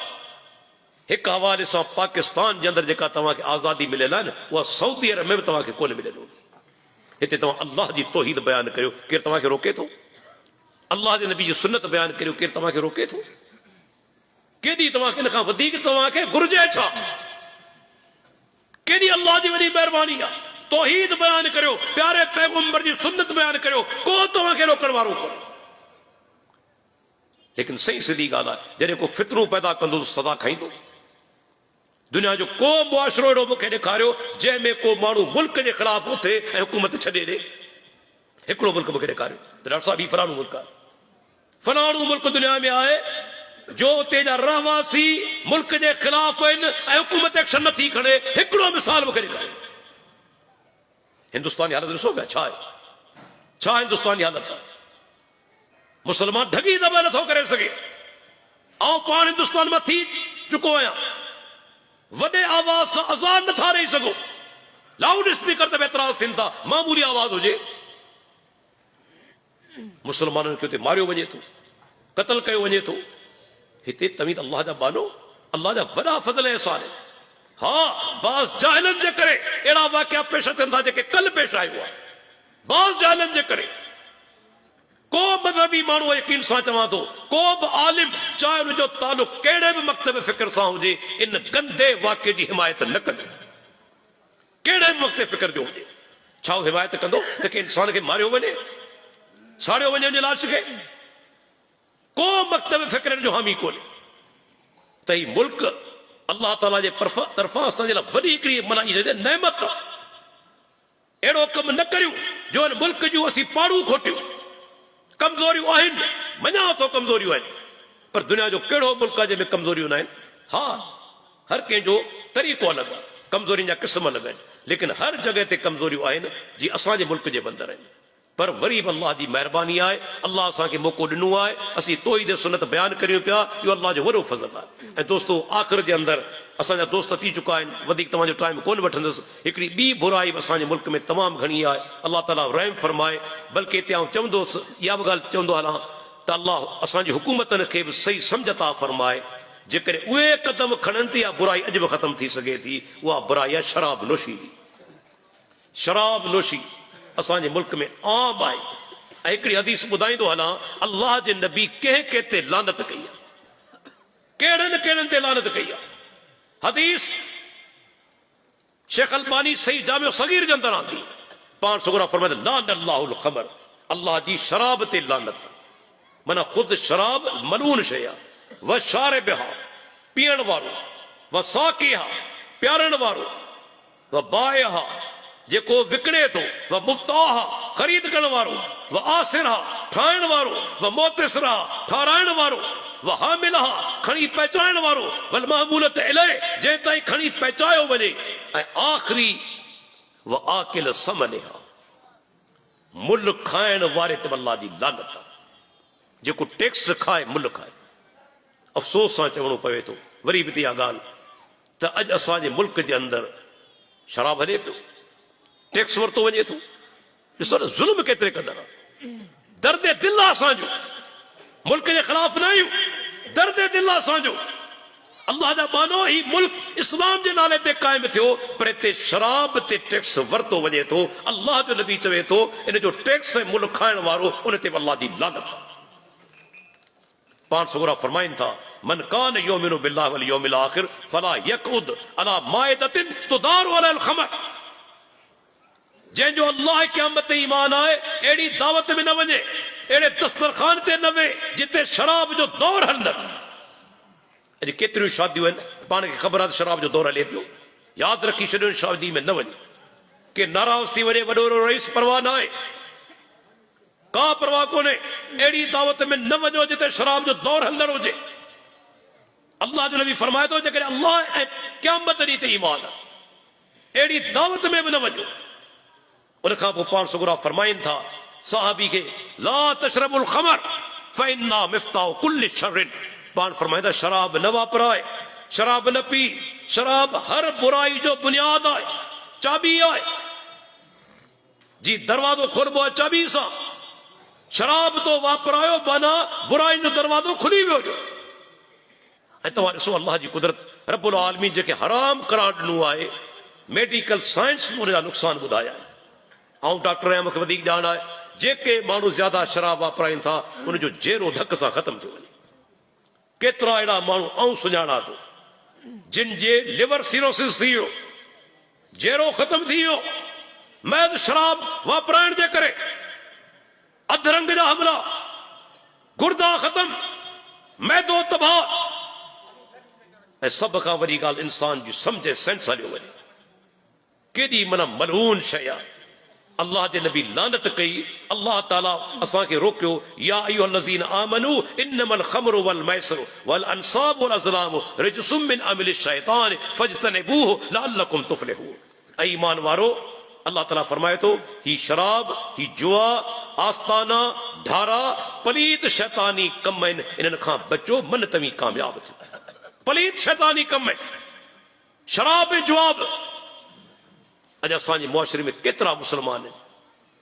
हिकु हवाले सां पाकिस्तान जे अंदरि जेका तव्हांखे आज़ादी मिलियल आहे न, उहा सऊदी अरब में बि तव्हांखे कोन मिलियल हूंदी। हिते तव्हां अल्लाह जी तौहीद बयानु करियो, केरु तव्हांखे रोके थो? अल्लाह जे नबी जी सुन्नत बयानु करियो, केरु तव्हांखे रोके थो? केॾी तव्हांखे इन खां वधीक तव्हांखे घुर्जे छा? केॾी अल्लाह जी वॾी महिरबानी आहे। तौहीद बयानु करियो, प्यारे पैगंबर जी सुन्नत बयानु करियो, को तव्हांखे रोकण वारो कोन्हे। लेकिन सही सिधी ॻाल्हि आहे, जॾहिं को फितरूं पैदा कंदो त सदा खाईंदो। दुनिया जो को मुआशरो अहिड़ो मूंखे ॾेखारियो जंहिंमें को माण्हू मुल्क जे ख़िलाफ़ उथे ऐं हुकूमत छॾे ॾे। हिकिड़ो मुल्क मूंखे ॾेखारियो त डॉक्टर साहिब ही फलाणो मुल्क आहे, फलाणो मुल्क दुनिया में आहे जो उते जा रहवासी मुल्क जे ख़िलाफ़ आहिनि ऐं हुकूमत एक्शन नथी खणे। हिकिड़ो मिसाल मूंखे ॾेखारियो। हिंदुस्तान जी हालत ॾिसो पिया, छा आहे? छा हिंदुस्तान जी हालत आहे? मुसलमान ढगी दबा नथो करे सघे। ऐं पाण हिंदुस्तान मां थी चुको आहियां, वॾे आवाज़ सां अज़ान नथा ॾेई सघो। लाउड स्पीकर ते एतिराज़ थियनि था, मामूली आवाज़ हुजे। मुसलमाननि खे उते मारियो वञे थो, क़त्ल कयो वञे थो। हिते तव्हीं त अल्लाह जा बानो, अल्लाह जा वॾा फज़ल एहसान। हा, बाज़ जाहिलनि जे करे अहिड़ा वाक़िया पेश थियनि था जेके कल पेश आयो आहे। बाज़ जाहिलनि जे करे को मज़हबी माण्हू यकीन सां चवां थो, को बि आलिम चाहे हुनजो तालुक कहिड़े बि मक्तब फ़िक्र सां हुजे, इन गंदे वाक़े जी हिमायत न कंदो। कहिड़े बि मक्तब फ़िक्र जो हुजे, छा उहो हिमायत कंदो त के इंसान खे मारियो वञे, साड़ियो वञे उन लाश खे? को मक्तब फ़िक्र जो हामी कोन्हे। त ही मुल्क अल्लाह ताला जे तरफ़ां असांजे लाइ वॾी हिकिड़ी माना नेमत आहे। अहिड़ो कमु न करियूं जो हिन मुल्क जूं असीं पाड़ू खोटियूं। कमज़ोरियूं आहिनि, मञा थो कमज़ोरियूं आहिनि, पर दुनिया जो कहिड़ो मुल्क आहे जंहिंमें कमज़ोरियूं न आहिनि? हा, हर कंहिंजो तरीक़ो अलॻि आहे, कमज़ोरियुनि जा क़िस्म अलॻि आहिनि, लेकिन हर जॻह ते कमज़ोरियूं आहिनि जीअं असांजे मुल्क जे अंदरि आहिनि। पर वरी बि अल्लाह जी महिरबानी आहे, अल्लाह असांखे मौक़ो ॾिनो आहे, असीं तौहीद सुन्नत बयानु करियूं पिया। इहो अल्लाह जो वॾो फज़ल आहे। ऐं दोस्तो, आख़िर जे अंदरि असांजा दोस्त थी चुका आहिनि, वधीक तव्हांजो टाइम कोन वठंदुसि। हिकिड़ी ॿी बुराई बि असांजे मुल्क में तमामु घणी आहे, अल्लाह ताला रहम फरमाए। बल्कि हिते आउं चवंदुसि, इहा बि ॻाल्हि चवंदो हलां त अल्लाह असांजी हुकूमतनि खे बि सही सम्झ था फरमाए। जेकॾहिं उहे क़दम खणनि थी, इहा बुराई अॼु बि ख़तमु थी सघे थी। उहा बुराई आहे शराब नोशी। शराब नोशी असांजे मुल्क में आम आहे। ऐं हिकिड़ी हदीस ॿुधाईंदो हलां, अल्लाह जे नबी कंहिं कंहिं ते लानत कई आहे, कहिड़नि कहिड़नि ते लानत कई आहे। हदीस शेख अलबानी सही जामियो सगीर जे अंदरि आंदी, पाण सुगरा फरमाइनि लान अल्लाहुल ख़मर, अल्लाह जी शराब ते लानत। माना ख़ुदि शराब मलून शइ आहे। व शारिबहा, पीअण वारो, व साक़िहा, प्यारण वारो, व बाइहा, जेको विकिणे थो, व मुब्ताहा, ख़रीद करण वारो, व आसिरहा, ठाहिण वारो, व मोतिसरहा, ठाराइण वारो, व हामिलहा, खणी पहुचाइण वारो, वल महमूलत इलैहि, जंहिं ताईं खणी पहुचायो वञे, ऐं आख़िरी व आकिल समनहा, मुल्ह खाइण वारे ते अल्लाह जी लानत आहे। जेको टैक्स खाए मुल्ह खाए। अफ़सोस सां चवणो पवे थो, वरी बि इहा ॻाल्हि त अॼु असांजे मुल्क जे अंदरि शराब हले पियो, टैक्स वरितो वञे थो। ॾिसो न ज़ुल्म केतिरे क़दर आहे। दर्द दिल आहे असांजो, मुल्क जे ख़िलाफ़ न आहियूं, दर्द दिल आहे असांजो। अल्लाह जा बानो, ही मुल्क इस्लाम जे नाले ते क़ाइमु थियो, पर हिते शराब ते टैक्स वरितो वञे थो। अल्लाह जो नबी चवे थो, इन जो टैक्स ऐं मुल्ह खाइण वारो, उन ते अल्लाह जी लानत आहे। पाण सुगरा फरमाइनि था, मन कान युमिनु बिल्लाहि वल यौमिल आखिर फला यक़उद अला माइदतिन तुदारु अलल ख़मर। जंहिंजो अल्लाह क़यामत ते ईमान आहे, अहिड़ी दावत में न वञे, अहिड़े दस्तरखान ते न वेह जिते शराब जो दौर हलंदड़। अॼु केतिरियूं शादियूं आहिनि, पाण खे ख़बर आहे शराब जो दौर हले पियो। यादि रखी छॾियो, शादी में न वञे। के नाराज़ थी वञे, वॾो रईस परवाह न आहे, का परवाह कोने अहिड़ी दावत में न वञो जिते शराब जो दौर हलंदड़ हुजे। अल्लाह जो नबी फरमाए थो जेकॾहिं अल्लाह ऐं क़यामत ॾींहं ते ईमान आहे अहिड़ी दावत में बि न वञो। उन खां पोइ पाण सुगरा फरमाइनि था सहाबी खे ला तशरबुल ख़मर फ़इन्ना मिफ्ताहु कुल्लि शर्रिन। पाण फरमाईंदा शराब न वापराए, शराब न पी। शराब हर बुराई जो बुनियाद आहे, चाबी आहे। जी दरवाज़ो खोलबो आहे चाबी सां। शराब तो वापरायो माना बुराई जो दरवाज़ो खुली वियो जो। ऐं तव्हां ॾिसो अल्लाह जी कुदरत रब्बुल आलमीन जेके हराम करार ॾिनो आहे मेडिकल साइंस में उनजा नुक़सान ॿुधाया आहे। ऐं डॉक्टर आहियां मूंखे वधीक ॼाण आहे जेके माण्हू ज्यादा शराब वापराइनि था उनजो जहिड़ो धक सां ख़तम थो वञे। केतिरा अहिड़ा माण्हू ऐं सुञाणा थो जिन जे लिवर सीरोसिस थी वियो, जहिड़ो ख़तम थी वियो महज शराब वापराइण जे करे। अधरंग जा हमला, गुर्दा ख़तम, मैदो तबाह। ऐं सभ खां वॾी ॻाल्हि इंसान जी सम्झे सेंस हलियो वञे। केॾी माना मलऊन शइ आहे। अल्लाह जे नबी लानत कई, अल्लाह ताला असांखे रोकियो या अय्युहल्लज़ीना आमनू इन्नमल ख़मरु वल मैसिरु वल अंसाबु वल अज़लामु रिजसुम मिन अमलि शैतान फज्तनिबूहु लअल्लकुम तुफ़्लिहून। ऐं ईमान वारो अल्लाह ताला फरमाए थो ही शराब, ही जुआ, आस्ताना, ढारा पलीत शैतानी कम आहिनि, इन्हनि खां बचो मन तव्हीं कामयाब थियो। पलीत शैतानी कम आहिनि शराब ऐं जुआ। अॼु असांजे मुआशरे में केतिरा मुस्लमान आहिनि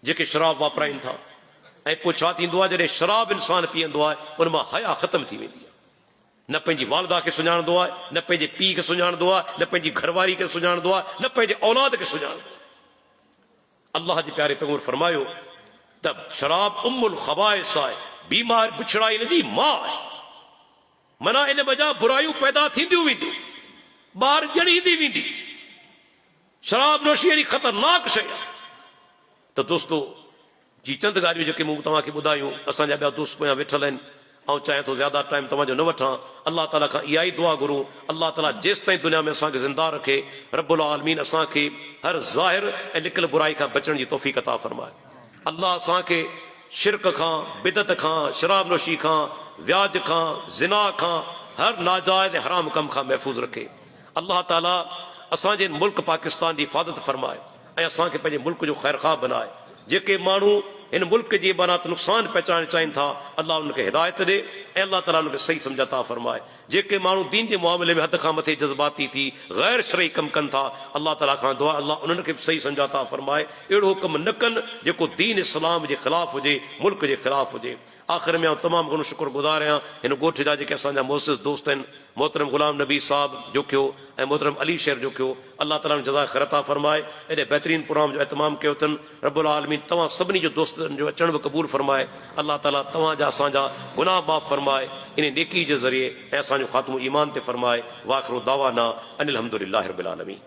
जेके शराब वापराइनि था। ऐं पोइ छा थींदो आहे जॾहिं शराब इंसान पीअंदो आहे उन मां हया ख़तम थी वेंदी आहे। न पंहिंजी वालदा खे सुञाणंदो आहे, न पंहिंजे पीउ खे सुञाणंदो आहे, न पंहिंजी घरवारी खे सुञाणंदो आहे, न पंहिंजे औलाद खे सुञाणंदो आहे। अल्लाह जे प्यारे पैगंबर फरमायो त शराब उम्मुल ख़बाइस आहे, बीमार बिछड़ाई इन जी मां आहे। माना इन वजह बुराइयूं पैदा थींदियूं वेंदियूं, ॿार ॼणींदी वेंदी। शराब नोशी अहिड़ी ख़तरनाक शइ आहे। त दोस्तो जी चंद ॻाल्हियूं जेके मूं तव्हांखे ॿुधायूं, असांजा ॿिया दोस्त पोयां वेठल आहिनि ऐं चाहियां थो ज़्यादा टाइम तव्हांजो न वठां। अल्लाह ताला खां इहा ई दुआ घुरूं अल्लाह ताला जेसि ताईं दुनिया में असांखे ज़िंदा रखे रब्बुल आलमीन असांखे हर ज़ाहिर ऐं लिकल बुराई खां बचण जी तौफ़ीक़ अता फरमाए। अल्लाह असांखे शिरक खां, बिदत खां, शराब नोशी खां, व्याज खां, ज़िना खां, हर नाजायज़ ऐं हराम कम खां महफ़ूज़ रखे। अल्लाह ताला असांजे मुल्क पाकिस्तान जी हिफ़ाज़त फरमाए ऐं असांखे पंहिंजे मुल्क जो ख़ैरख़्वाह बनाए। जेके माण्हू हिन मुल्क जी बनात नुक़सान पहुचाइण चाहिनि था अल्लाह उनखे हिदायत ॾे ऐं अल्लाह ताला उनखे सही सम्झ अता फरमाए। जेके माण्हू दीन जे मामले में हद खां मथे जज़्बाती थी गैर शरई कमु कनि था अल्लाह ताला खां दुआ अल्लाह उन्हनि खे बि सही सम्झ अता फरमाए। अहिड़ो कमु न कनि जेको दीन इस्लाम जे ख़िलाफ़ु हुजे, मुल्क जे ख़िलाफ़ु हुजे। आख़िर में तमामु घणो शुक्रगुज़ार आहियां हिन ॻोठ जा जेके असांजा मुअसिस दोस्त आहिनि, मोहतरम ग़ुलाम नबी साहब जोखियो ऐं मोहतरम अली शेर जोखियो। अल्लाह ताला जज़ा ख़ैर अता फरमाए। एॾे बहितरीन प्रोग्राम जो एतमाम कयो अथनि। रब्बुल आलमीन तव्हां सभिनी जो दोस्तनि जो अचण बि क़बूल फरमाए। अल्लाह ताला तव्हांजा असांजा गुनाह माफ़ फरमाए इन नेकी जे ज़रिए ऐं असांजो ख़ात्मो ईमान ते फरमाए। वाख़िरु दावाना अनिल हम्दुलिल्लाहि रब्बिल आलमीन।